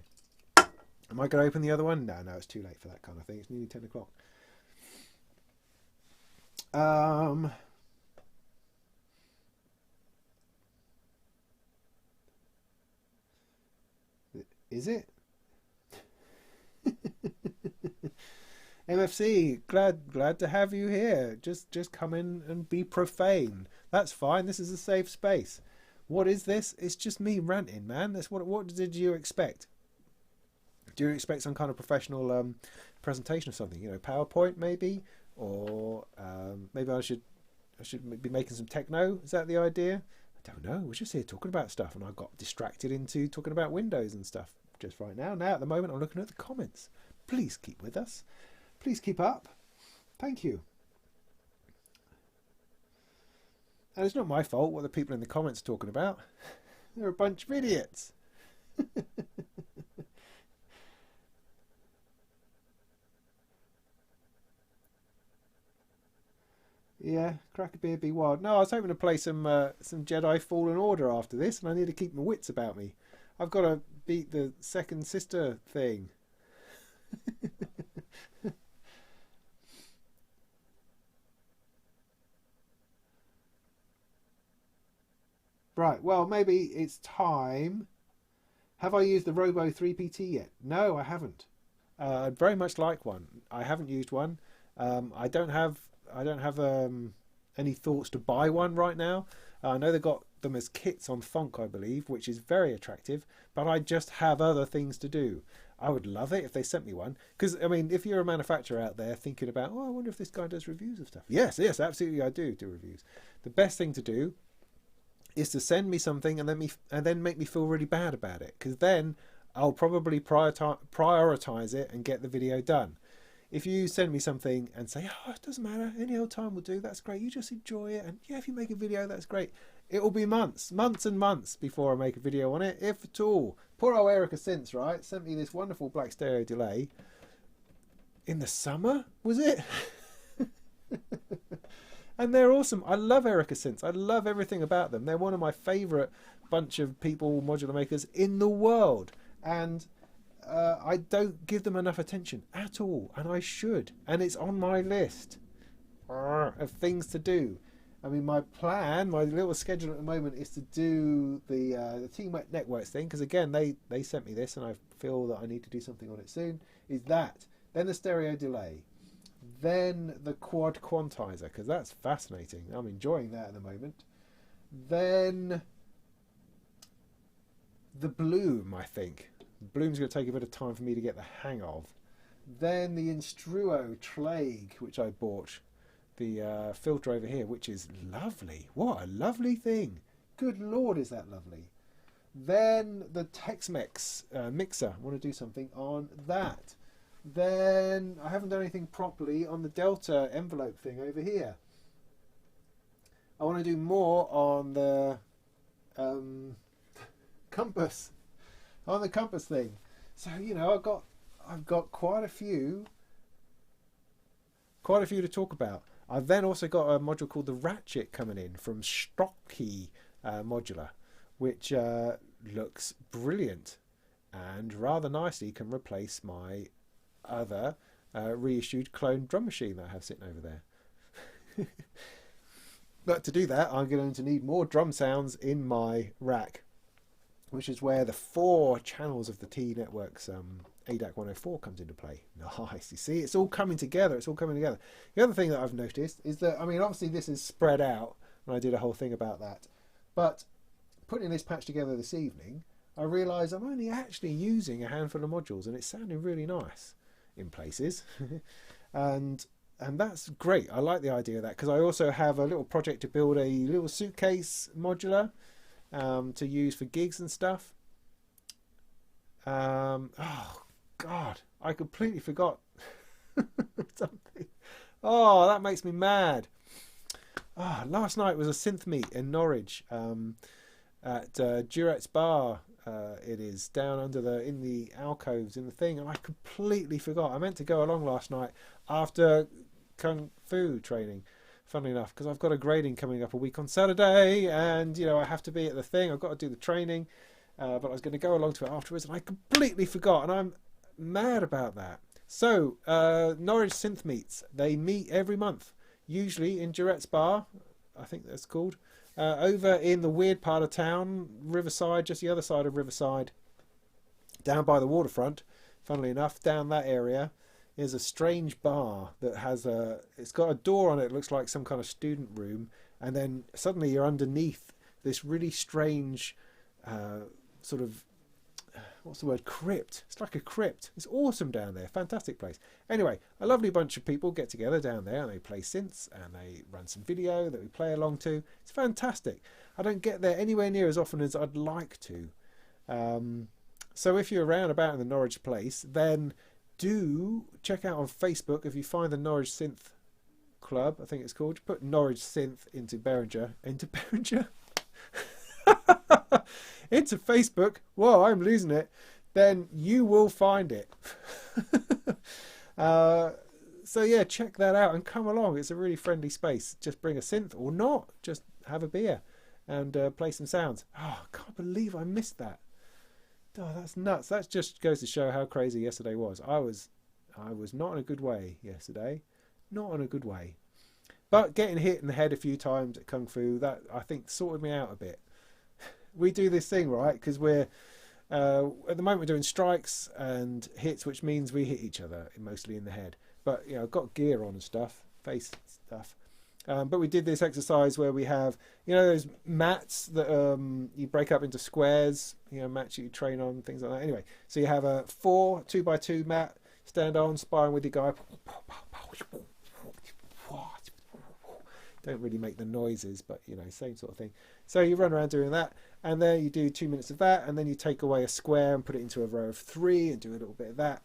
Am I going to open the other one? No, it's too late for that kind of thing. It's nearly 10 o'clock. Is it? MFC, glad to have you here. Just come in and be profane. That's fine. This is a safe space. What is this? It's just me ranting, man. That's what did you expect? Do you expect some kind of professional presentation of something? PowerPoint maybe, or maybe I should be making some techno. Is that the idea? I don't know. We're just here talking about stuff, and I got distracted into talking about Windows and stuff just right now. Now at the moment, I'm looking at the comments. Please keep with us. Please keep up. Thank you. And it's not my fault what the people in the comments are talking about. They're a bunch of idiots. Yeah, crack a beer, be wild. No, I was hoping to play some Jedi Fallen Order after this, and I need to keep my wits about me. I've got to beat the second sister thing. Right, well, maybe it's time. Have I used the Robo 3PT yet? No, I haven't. I'd very much like one. I haven't used one. I don't have any thoughts to buy one right now. I know they've got them as kits on Fonk, I believe, which is very attractive, but I just have other things to do. I would love it if they sent me one, because if you're a manufacturer out there thinking about, I wonder if this guy does reviews of stuff. Yes, absolutely, I do reviews. The best thing to do is to send me something and then make me feel really bad about it, because then I'll probably prioritize it and get the video done. If you send me something and say, it doesn't matter, any old time will do, that's great, you just enjoy it, and yeah, if you make a video, that's great. It will be months and months before I make a video on it, if at all. Poor old Erica Synth, right, sent me this wonderful black stereo delay in the summer, was it? And they're awesome. I love Erica Synth. I love everything about them. They're one of my favourite bunch of people, modular makers in the world. And I don't give them enough attention at all. And I should. And it's on my list of things to do. My plan, my little schedule at the moment is to do the Team Networks thing. Because again, they sent me this and I feel that I need to do something on it soon. Is that. Then the stereo delay. Then the quad quantizer, because that's fascinating. I'm enjoying that at the moment. Then the bloom, I think. The bloom's going to take a bit of time for me to get the hang of. Then the Instruo Tlague, which I bought. The filter over here, which is lovely. What a lovely thing. Good Lord, is that lovely. Then the Tex-Mex mixer. I want to do something on that. Then I haven't done anything properly on the delta envelope thing over here. I want to do more on the compass, on the compass thing. So you know, I've got quite a few to talk about. I've then also got a module called the Ratchet coming in from Stocky Modular, which looks brilliant and rather nicely can replace my other reissued clone drum machine that I have sitting over there. But to do that, I'm going to need more drum sounds in my rack, which is where the 4 channels of the T Network's ADAC 104 comes into play. Nice. You see, it's all coming together. It's all coming together. The other thing that I've noticed is that, I mean, obviously this is spread out, and I did a whole thing about that. But putting this patch together this evening, I realised I'm only actually using a handful of modules, and it's sounding really nice in places. and that's great. I like the idea of that, because I also have a little project to build a little suitcase modular to use for gigs and stuff. Oh God, I completely forgot something. Oh, that makes me mad. Oh, last night was a synth meet in Norwich at Duret's Bar. It is down under in the alcoves in the thing, and I completely forgot. I meant to go along last night after kung fu training, funnily enough, because I've got a grading coming up a week on Saturday, and you know, I have to be at the thing. I've got to do the training, but I was going to go along to it afterwards, and I completely forgot, and I'm mad about that. So Norwich Synth Meets, they meet every month, usually in Duret's Bar, I think that's called, over in the weird part of town, Riverside, just the other side of Riverside, down by the waterfront. Funnily enough, down that area is a strange bar that has it's got a door on it. It looks like some kind of student room, and then suddenly you're underneath this really strange sort of, what's the word, crypt. It's like a crypt. It's awesome down there. Fantastic place. Anyway, a lovely bunch of people get together down there, and they play synths, and they run some video that we play along to. It's fantastic. I don't get there anywhere near as often as I'd like to. So if you're around about in the Norwich place, then do check out on Facebook. If you find the Norwich Synth Club, I think it's called, put Norwich Synth into Behringer. Into Facebook. Whoa, I'm losing it. Then you will find it. So yeah, check that out and come along. It's a really friendly space. Just bring a synth or not. Just have a beer and play some sounds. Oh, I can't believe I missed that. Oh, that's nuts. That just goes to show how crazy yesterday was. I was not in a good way yesterday. Not in a good way. But getting hit in the head a few times at Kung Fu, that I think sorted me out a bit. We do this thing, right? Because we're at the moment we're doing strikes and hits, which means we hit each other mostly in the head. But you know, I've got gear on and stuff, face stuff. But we did this exercise where we have, you know, those mats that you break up into squares, you know, mats you train on, things like that. Anyway, so you have a 4 2x2 mat, stand on, sparring with your guy. Don't really make the noises, but you know, same sort of thing. So you run around doing that, and then you do 2 minutes of that, and then you take away a square and put it into a row of 3 and do a little bit of that.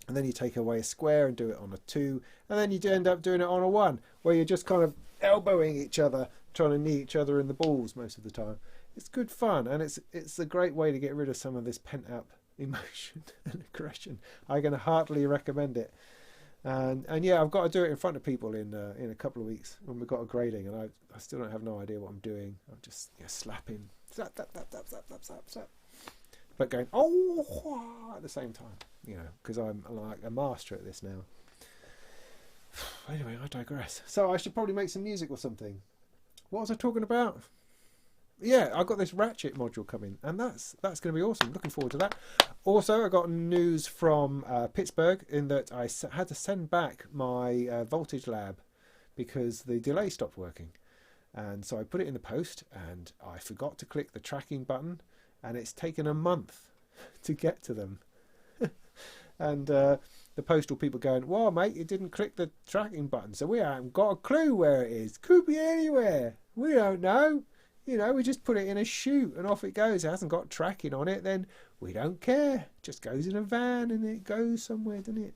And then you take away a square and do it on a 2, and then you end up doing it on a 1, where you're just kind of elbowing each other, trying to knee each other in the balls most of the time. It's good fun, and it's a great way to get rid of some of this pent-up emotion and aggression. I can heartily recommend it. And yeah, I've got to do it in front of people in a couple of weeks when we've got a grading, and I still don't have no idea what I'm doing. I'm just slapping, slap, slap, slap, slap, slap, slap, slap, slap, but going oh at the same time, you know, because I'm like a master at this now. Anyway, I digress. So I should probably make some music or something. What was I talking about? Yeah, I got this Ratchet module coming, and that's going to be awesome. Looking forward to that. Also, I got news from Pittsburgh in that I had to send back my voltage lab because the delay stopped working, and so I put it in the post, and I forgot to click the tracking button, and it's taken a month to get to them. And the postal people going, "Well, mate, you didn't click the tracking button, so we haven't got a clue where it is. Could be anywhere. We don't know. You know, we just put it in a chute and off it goes. It hasn't got tracking on it. Then We don't care. It just goes in a van and it goes somewhere, doesn't it?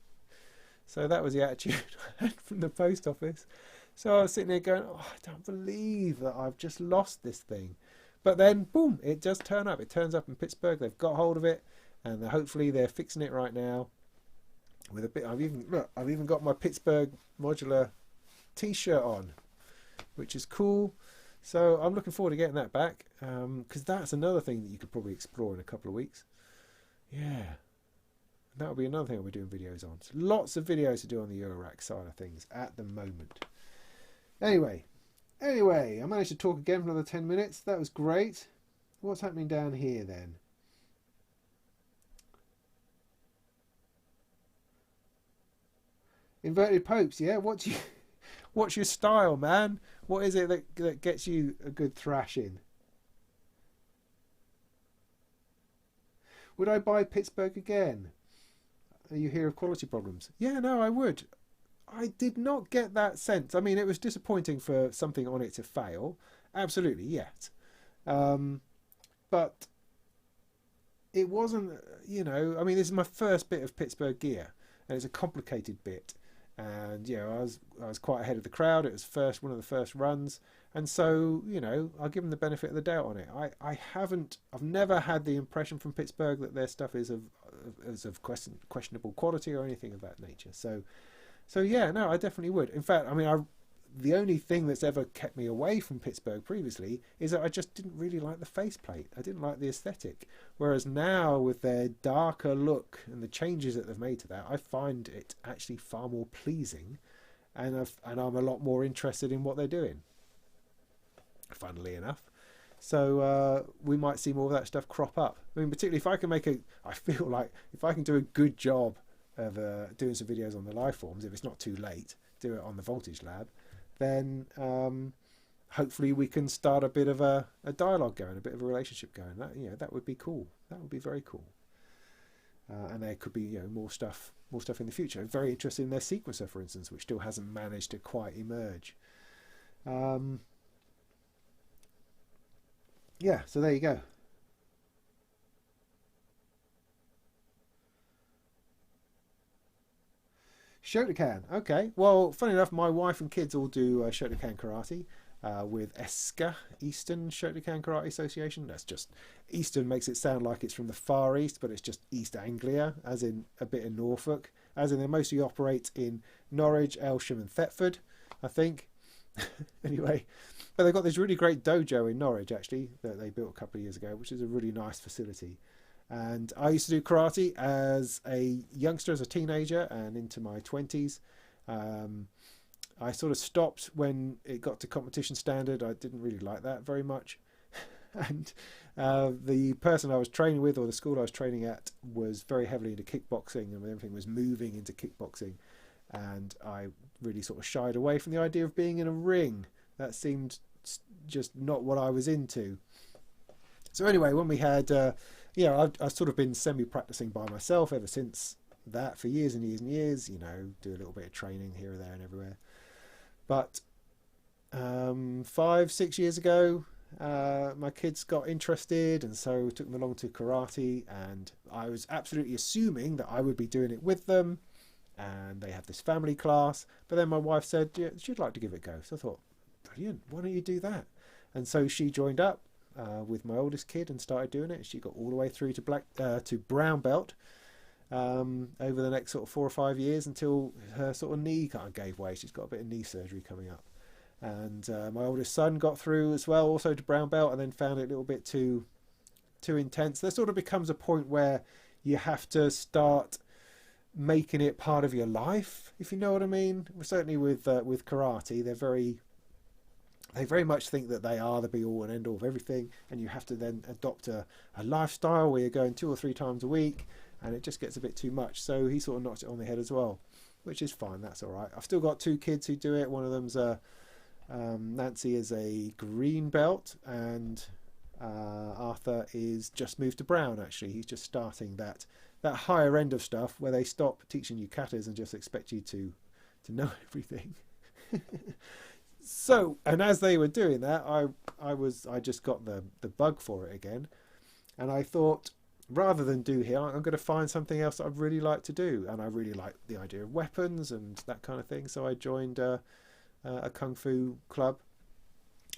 So that was the attitude I had from the post office. So I was sitting there going, oh, I don't believe that I've just lost this thing. But then, boom, it does turn up. It turns up in Pittsburgh. They've got hold of it, and hopefully they're fixing it right now. With a bit, I've even got my Pittsburgh modular T-shirt on, which is cool. So I'm looking forward to getting that back, because that's another thing that you could probably explore in a couple of weeks. Yeah, that'll be another thing I'll be doing videos on. So lots of videos to do on the Eurorack side of things at the moment. Anyway, I managed to talk again for another 10 minutes. That was great. What's happening down here then? Inverted popes, yeah? What's your style, man? What is it that gets you a good thrashing? Would I buy Pittsburgh again? You hear of quality problems. Yeah, no, I would. I did not get that sense. I mean, it was disappointing for something on it to fail. Absolutely, yes. But it wasn't, I mean, this is my first bit of Pittsburgh gear, and it's a complicated bit. And, I was quite ahead of the crowd. It was one of the first runs. And so, I'll give them the benefit of the doubt on it. I've never had the impression from Pittsburgh that their stuff is of questionable quality or anything of that nature. So yeah, no, I definitely would. In fact, I mean, the only thing that's ever kept me away from Pittsburgh previously is that I just didn't really like the faceplate. I didn't like the aesthetic. Whereas now, with their darker look and the changes that they've made to that, I find it actually far more pleasing, and I'm a lot more interested in what they're doing, funnily enough. So we might see more of that stuff crop up. I mean, particularly if I can I feel like if I can do a good job of doing some videos on the live forms, if it's not too late, do it on the Voltage Lab, then hopefully we can start a bit of a dialogue going, a bit of a relationship going. That would be cool. That would be very cool. And there could be more stuff in the future. I'm very interested in their sequencer, for instance, which still hasn't managed to quite emerge. Yeah, so there you go. Shotokan. Okay. Well, funny enough, my wife and kids all do Shotokan karate with ESKA, Eastern Shotokan Karate Association. That's just, Eastern makes it sound like it's from the Far East, but it's just East Anglia, as in a bit of Norfolk, as in they mostly operate in Norwich, Aylsham and Thetford, I think. Anyway, but they've got this really great dojo in Norwich, actually, that they built a couple of years ago, which is a really nice facility. And I used to do karate as a youngster, as a teenager, and into my 20s. I sort of stopped when it got to competition standard. I didn't really like that very much. And the person I was training with, or the school I was training at, was very heavily into kickboxing, and everything was moving into kickboxing. And I really sort of shied away from the idea of being in a ring. That seemed just not what I was into. So anyway, when we had... I've sort of been semi-practicing by myself ever since that for years and years and years, do a little bit of training here and there and everywhere. But 5-6 years ago, my kids got interested, and so took them along to karate, and I was absolutely assuming that I would be doing it with them, and they have this family class. But then my wife said she'd like to give it a go. So I thought, brilliant, why don't you do that? And so she joined up with my oldest kid and started doing it. She got all the way through to brown belt over the next sort of 4 or 5 years, until her sort of knee kind of gave way. She's got a bit of knee surgery coming up. And my oldest son got through as well, also to brown belt, and then found it a little bit too intense. There sort of becomes a point where you have to start making it part of your life, if you know what I mean. Certainly with karate, they very much think that they are the be-all and end-all of everything, and you have to then adopt a lifestyle where you're going 2 or 3 times a week, and it just gets a bit too much. So he sort of knocked it on the head as well, which is fine. That's all right. I've still got 2 kids who do it. One of them's Nancy is a green belt, and Arthur is just moved to brown. Actually, he's just starting that higher end of stuff where they stop teaching you katas and just expect you to know everything. So, and as they were doing that, I just got the bug for it again, and I thought, rather than do here, I'm going to find something else that I really like to do. And I really like the idea of weapons and that kind of thing. So I joined a Kung Fu club,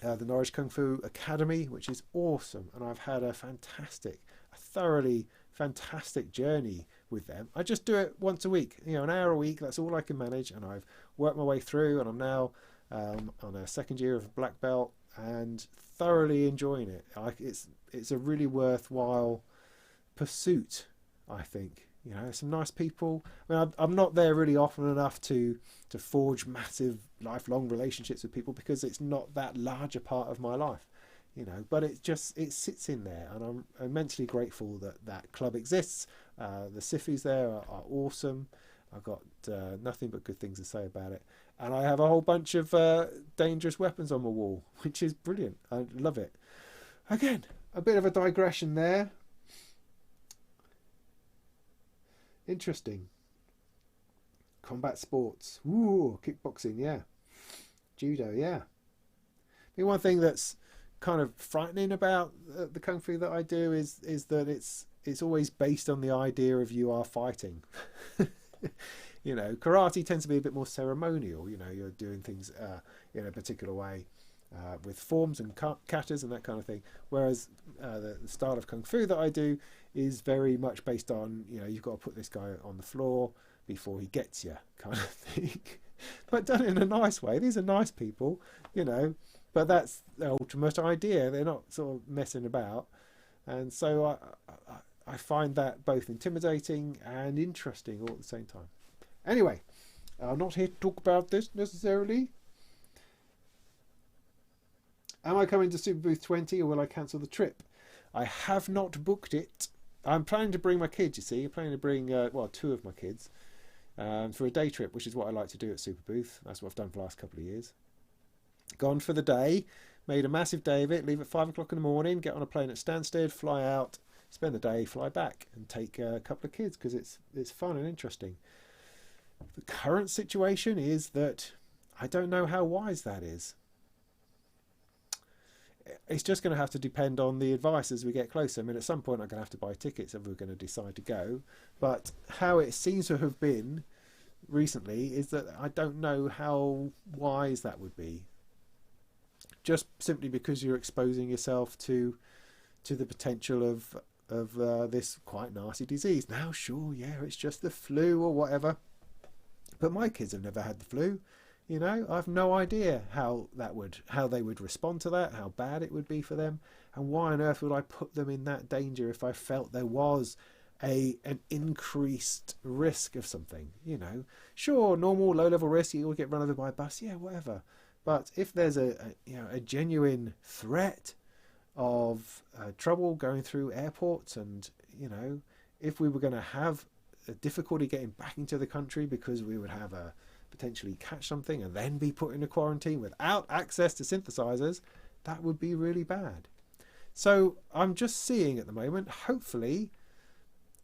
the Norwich Kung Fu Academy, which is awesome. And I've had a thoroughly fantastic journey with them. I just do it once a week, an hour a week. That's all I can manage. And I've worked my way through, and I'm now on a second year of black belt and thoroughly enjoying it. It's a really worthwhile pursuit, I think. Some nice people. I mean, I'm not there really often enough to forge massive lifelong relationships with people because it's not that large a part of my life, but it sits in there, and I'm immensely grateful that club exists. The Sifis there are awesome. I've got nothing but good things to say about it, and I have a whole bunch of dangerous weapons on my wall, which is brilliant. I love it. Again, a bit of a digression there. Interesting. Combat sports. Ooh, kickboxing, yeah. Judo, yeah. I mean, one thing that's kind of frightening about the kung fu that I do is that it's always based on the idea of you are fighting. Karate tends to be a bit more ceremonial. You're doing things in a particular way with forms and katas and that kind of thing. Whereas the style of kung fu that I do is very much based on, you've got to put this guy on the floor before he gets you, kind of thing. But done in a nice way. These are nice people, but that's the ultimate idea. They're not sort of messing about. And so I find that both intimidating and interesting all at the same time. Anyway, I'm not here to talk about this necessarily. Am I coming to Super Booth 20 or will I cancel the trip? I have not booked it. I'm planning to bring my kids, you see. I'm planning to bring, two of my kids for a day trip, which is what I like to do at Super Booth. That's what I've done for the last couple of years. Gone for the day, made a massive day of it, leave at 5 o'clock in the morning, get on a plane at Stansted, fly out, spend the day, fly back, and take a couple of kids because it's fun and interesting. The current situation is that I don't know how wise that is. It's just going to have to depend on the advice as we get closer. I mean, at some point I'm going to have to buy tickets if we're going to decide to go. But how it seems to have been recently is that I don't know how wise that would be. Just simply because you're exposing yourself to the potential of this quite nasty disease. Now, sure, yeah, it's just the flu or whatever. But my kids have never had the flu. I have no idea how they would respond to that, how bad it would be for them, and why on earth would I put them in that danger if I felt there was an increased risk of something. Sure, normal low-level risk, you'll get run over by a bus, yeah, whatever. But if there's a genuine threat of trouble going through airports, and if we were going to have a difficulty getting back into the country because we would have potentially catch something and then be put into quarantine without access to synthesizers, that would be really bad. So I'm just seeing at the moment, hopefully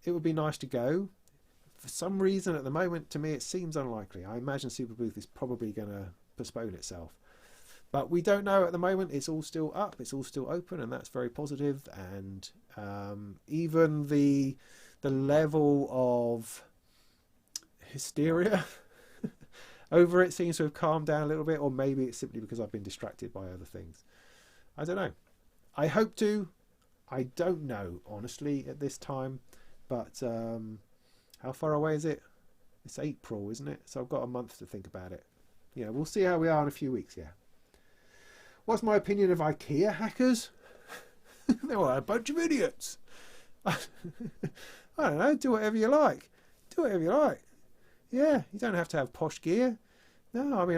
it would be nice to go. For some reason at the moment, to me, it seems unlikely. I imagine Super Booth is probably going to postpone itself. But we don't know at the moment. It's all still up. It's all still open, and that's very positive. And even the level of hysteria over it seems to have calmed down a little bit, or maybe it's simply because I've been distracted by other things. I don't know. I hope to. I don't know, honestly, at this time. But how far away is it? It's April, isn't it? So I've got a month to think about it. We'll see how we are in a few weeks, yeah. What's my opinion of IKEA hackers? They were a bunch of idiots. I don't know, do whatever you like. Do whatever you like. Yeah, you don't have to have posh gear. No, I mean,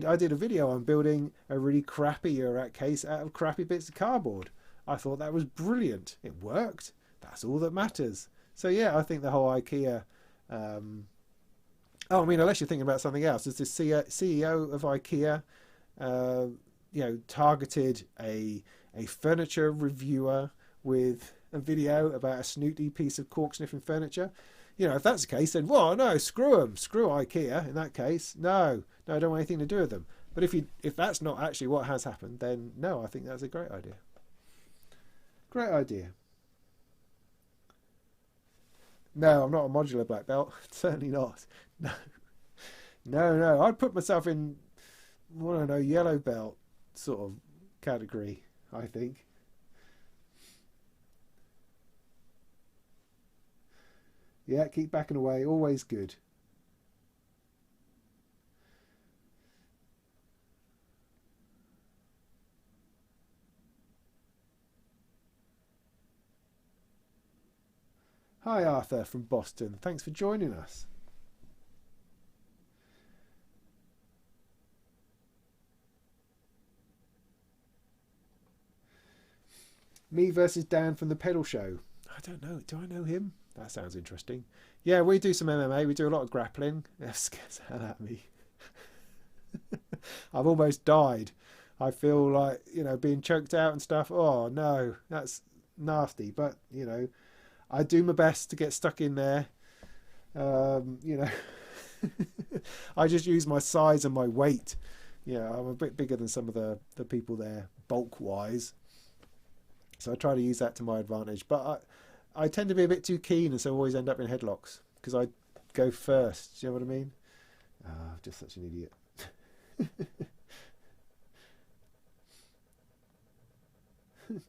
I did a video on building a really crappy Eurorack case out of crappy bits of cardboard. I thought that was brilliant. It worked. That's all that matters. So yeah, I think the whole IKEA... unless you're thinking about something else. There's this CEO of IKEA, targeted a furniture reviewer with a video about a snooty piece of cork-sniffing furniture. If that's the case, then, well, no, screw them. Screw IKEA in that case. No, I don't want anything to do with them. But if that's not actually what has happened, then no, I think that's a great idea. Great idea. No, I'm not a modular black belt. Certainly not. No, no. I'd put myself in, I don't know, yellow belt sort of category, I think. Yeah, keep backing away. Always good. Hi, Arthur from Boston. Thanks for joining us. Me versus Dan from the Pedal Show. I don't know. Do I know him? That sounds interesting. Yeah, we do some MMA. We do a lot of grappling. That scares the hell out of me. I've almost died. I feel like, being choked out and stuff. Oh, no. That's nasty. But, I do my best to get stuck in there. You know, I just use my size and my weight. I'm a bit bigger than some of the people there, bulk-wise. So I try to use that to my advantage. But I tend to be a bit too keen, and so I always end up in headlocks because I go first. Do you know what I mean? Just such an idiot.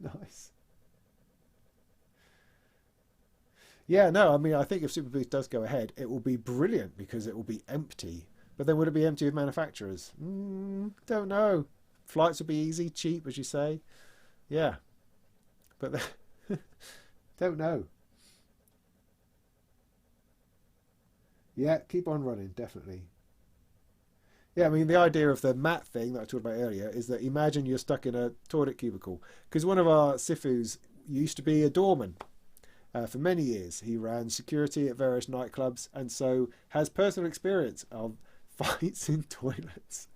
Nice. Yeah, no, I mean, I think if Super Boost does go ahead, it will be brilliant because it will be empty. But then would it be empty with manufacturers? Don't know. Flights will be easy, cheap, as you say. Yeah, but don't know. Yeah, keep on running, definitely. Yeah, I mean, the idea of the mat thing that I talked about earlier is that imagine you're stuck in a toilet cubicle. Because one of our Sifus used to be a doorman for many years. He ran security at various nightclubs and so has personal experience of fights in toilets.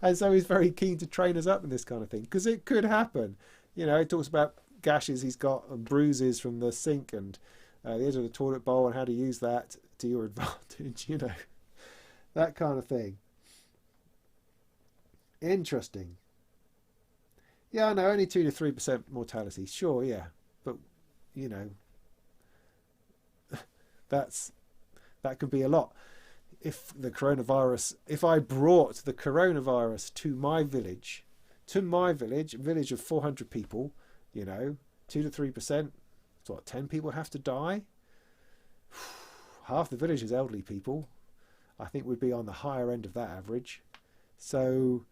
And so he's very keen to train us up in this kind of thing because it could happen. He talks about gashes he's got and bruises from the sink and the edge of the toilet bowl and how to use that to your advantage, that kind of thing. Interesting. Yeah, I know, only 2 to 3% mortality. Sure, yeah, but you know that's that could be a lot. If I brought the coronavirus to my village, a village of 400 people, 2 to 3%, so what, 10 people have to die? Half the village is elderly people. I think we'd be on the higher end of that average. So,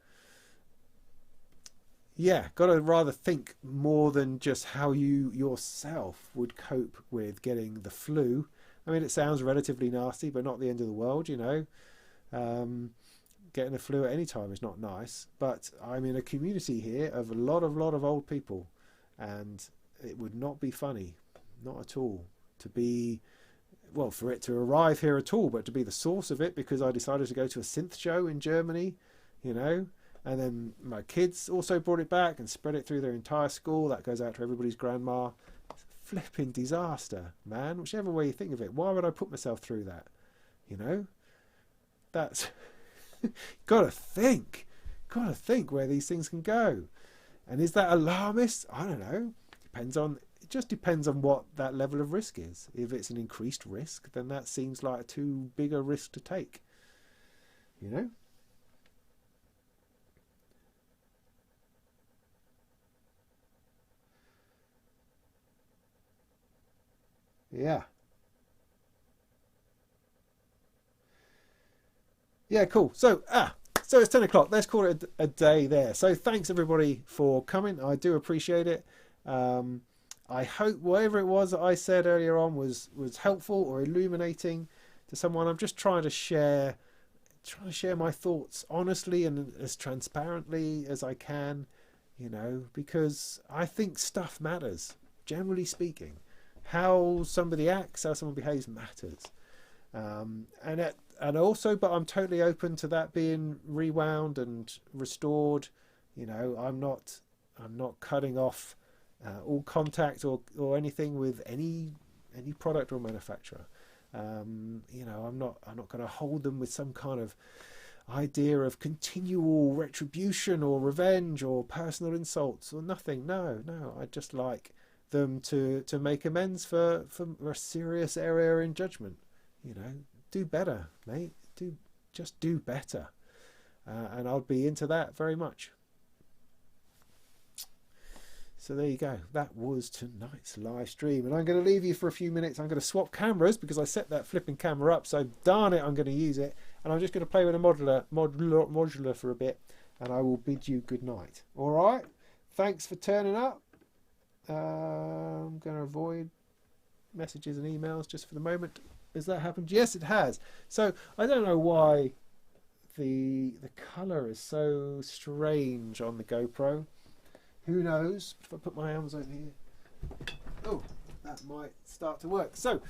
yeah, got to rather think more than just how you yourself would cope with getting the flu. I mean, it sounds relatively nasty, but not the end of the world. Getting the flu at any time is not nice. But I'm in a community here of a lot of old people, and it would not be funny, not at all, to be, well, for it to arrive here at all, but to be the source of it because I decided to go to a synth show in Germany, and then my kids also brought it back and spread it through their entire school. That goes out to everybody's grandma. Flipping disaster, man. Whichever way you think of it, why would I put myself through that? That's gotta think where these things can go. And is that alarmist? I don't know. It just depends on what that level of risk is. If it's an increased risk, then that seems like too big a risk to take. you know yeah. Yeah, cool. So it's 10 o'clock. Let's call it a day there. So thanks everybody for coming. I do appreciate it. Um, I hope whatever it was that I said earlier on was helpful or illuminating to someone. I'm just trying to share my thoughts honestly and as transparently as I can, because I think stuff matters. Generally speaking, how somebody acts, how someone behaves matters. And also, but I'm totally open to that being rewound and restored. I'm not cutting off all contact or anything with any product or manufacturer. I'm not going to hold them with some kind of idea of continual retribution or revenge or personal insults or nothing. No, I just like them to make amends for a serious error in judgment. You know, do better, mate. Just do better, and I'll be into that very much. So there you go. That was tonight's live stream, and I'm going to leave you for a few minutes. I'm going to swap cameras because I set that flipping camera up. So darn it, I'm going to use it, and I'm just going to play with a modular for a bit, and I will bid you good night. All right. Thanks for turning up. I'm going to avoid messages and emails just for the moment. Has that happened? Yes, it has. So I don't know why the colour is so strange on the GoPro. Who knows? If I put my arms over here, oh, that might start to work. So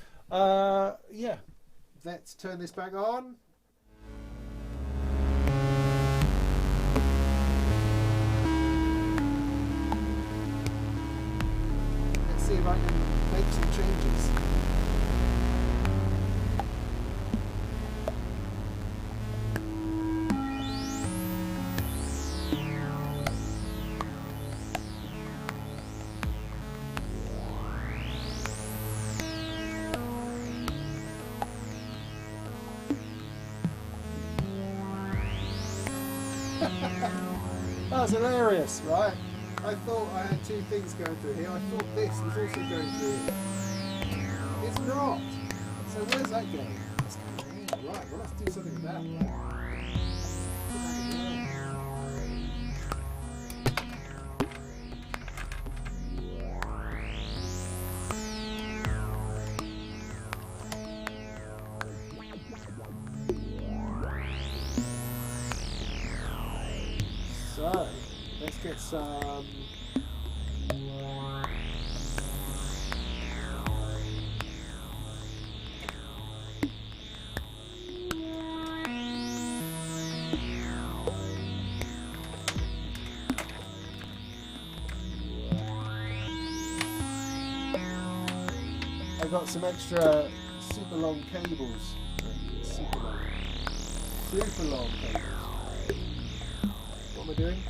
yeah, let's turn this back on. Let's see if I can make some changes. That was hilarious, right? I thought I had two things going through here. I thought this was also going through here. It's not. So where's that going? It's going here. Right, we'll have to do something with that. So, let's get some... I've got some extra super long cables. Super long cables. What am I doing?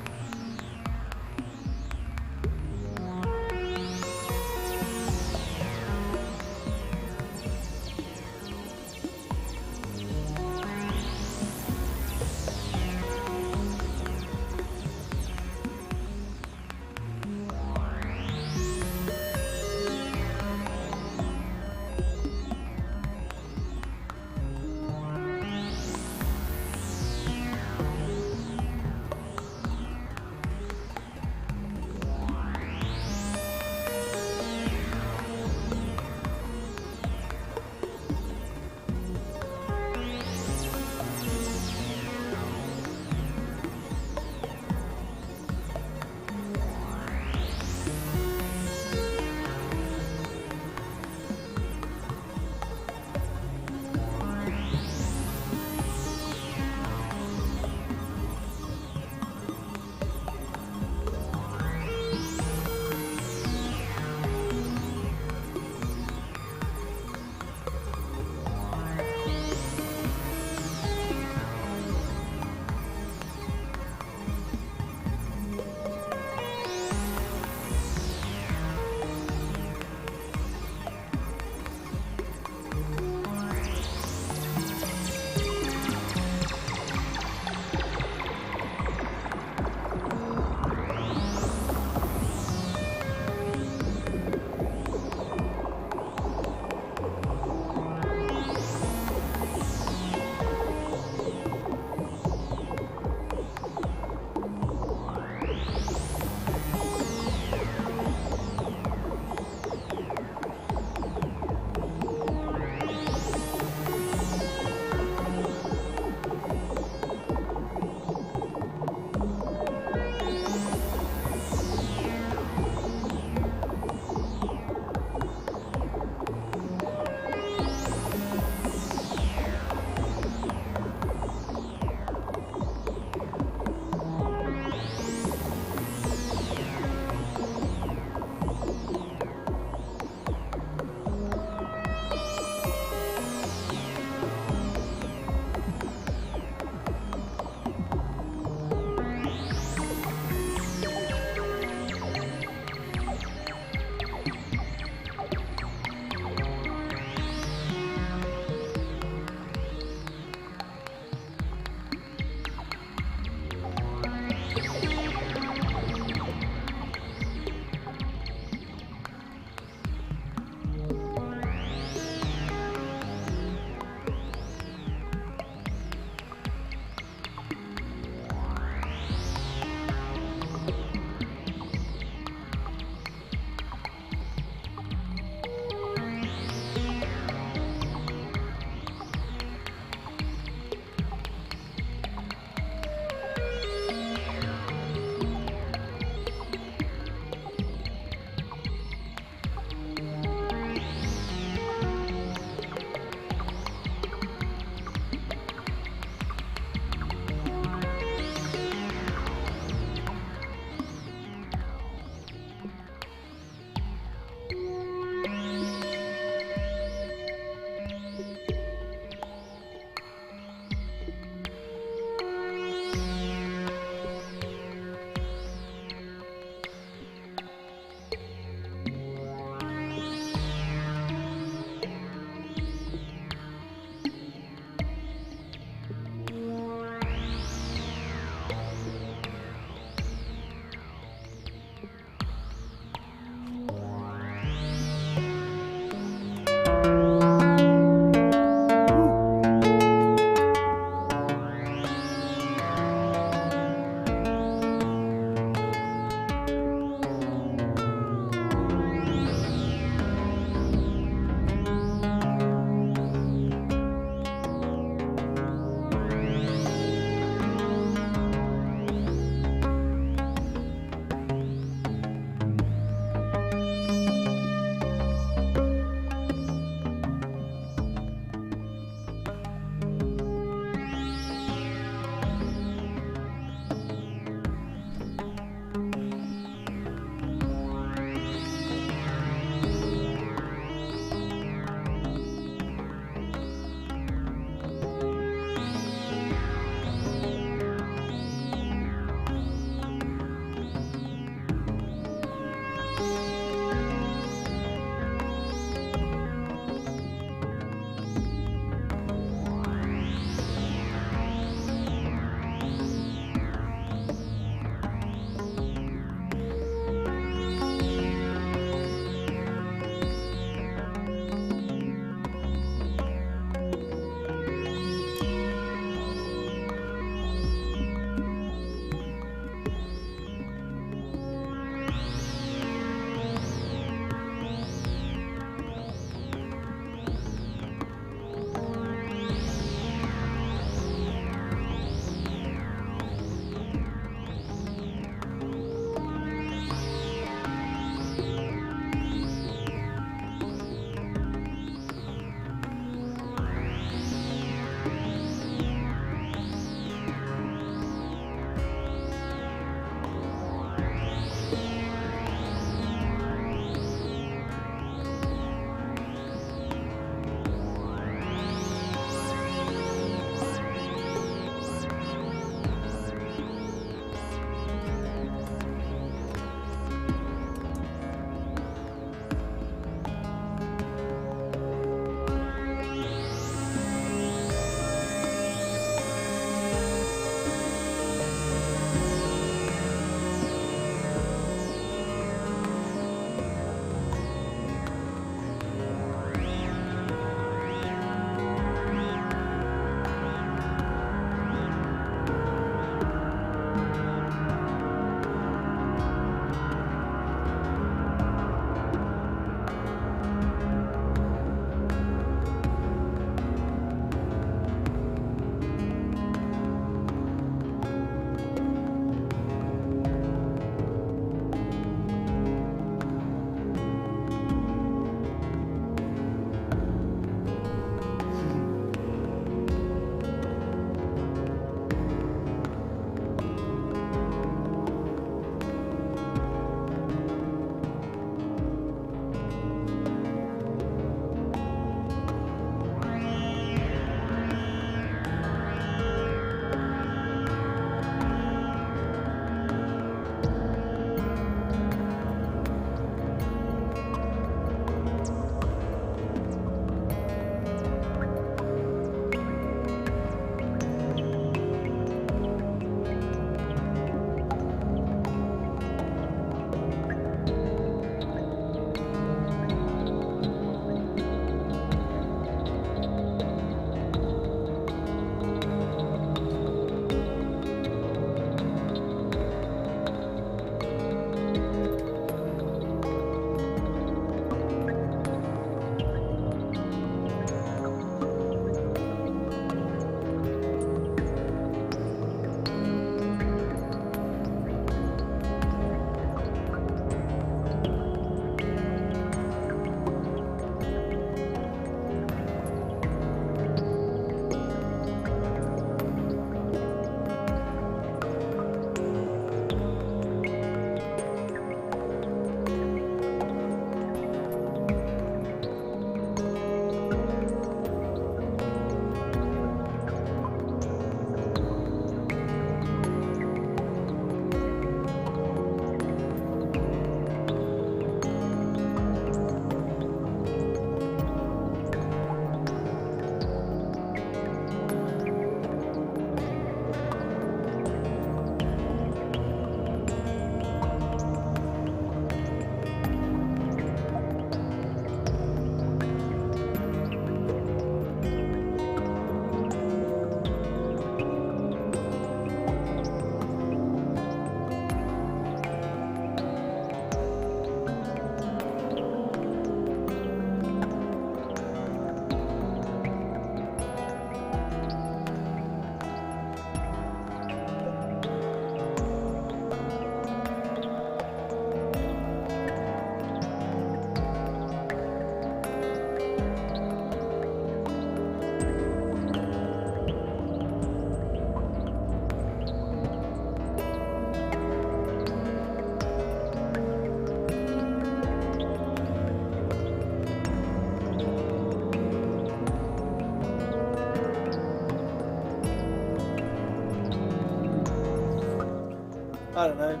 I don't know.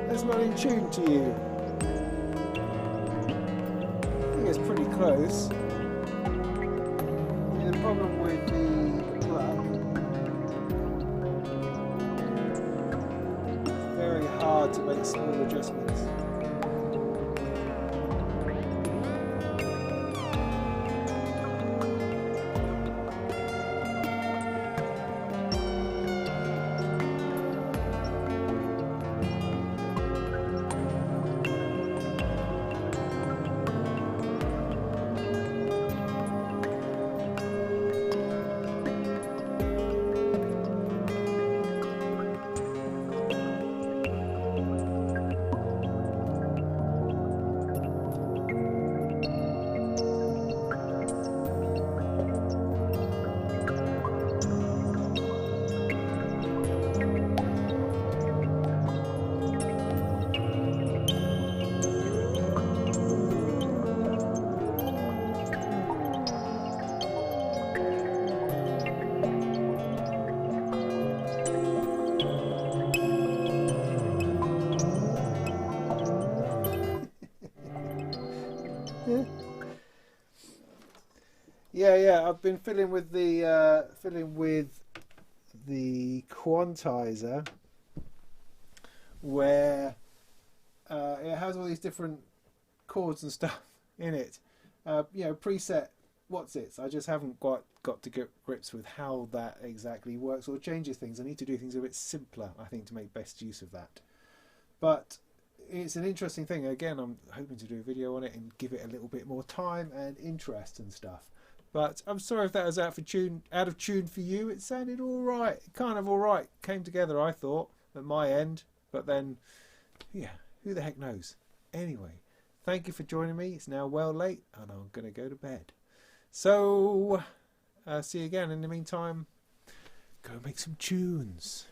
That's not in tune to you. I think it's pretty close. The problem with the plug, it's very hard to make small adjustments. Yeah. I've been fiddling with the quantizer, where it has all these different chords and stuff in it. Preset what's-its. I just haven't got to grips with how that exactly works or changes things. I need to do things a bit simpler, I think, to make best use of that. But it's an interesting thing. Again, I'm hoping to do a video on it and give it a little bit more time and interest and stuff. But I'm sorry if that was out of tune for you. It sounded all right, kind of all right. Came together, I thought, at my end. But then, yeah, who the heck knows? Anyway, thank you for joining me. It's now well late, and I'm going to go to bed. So, see you again. In the meantime, go make some tunes.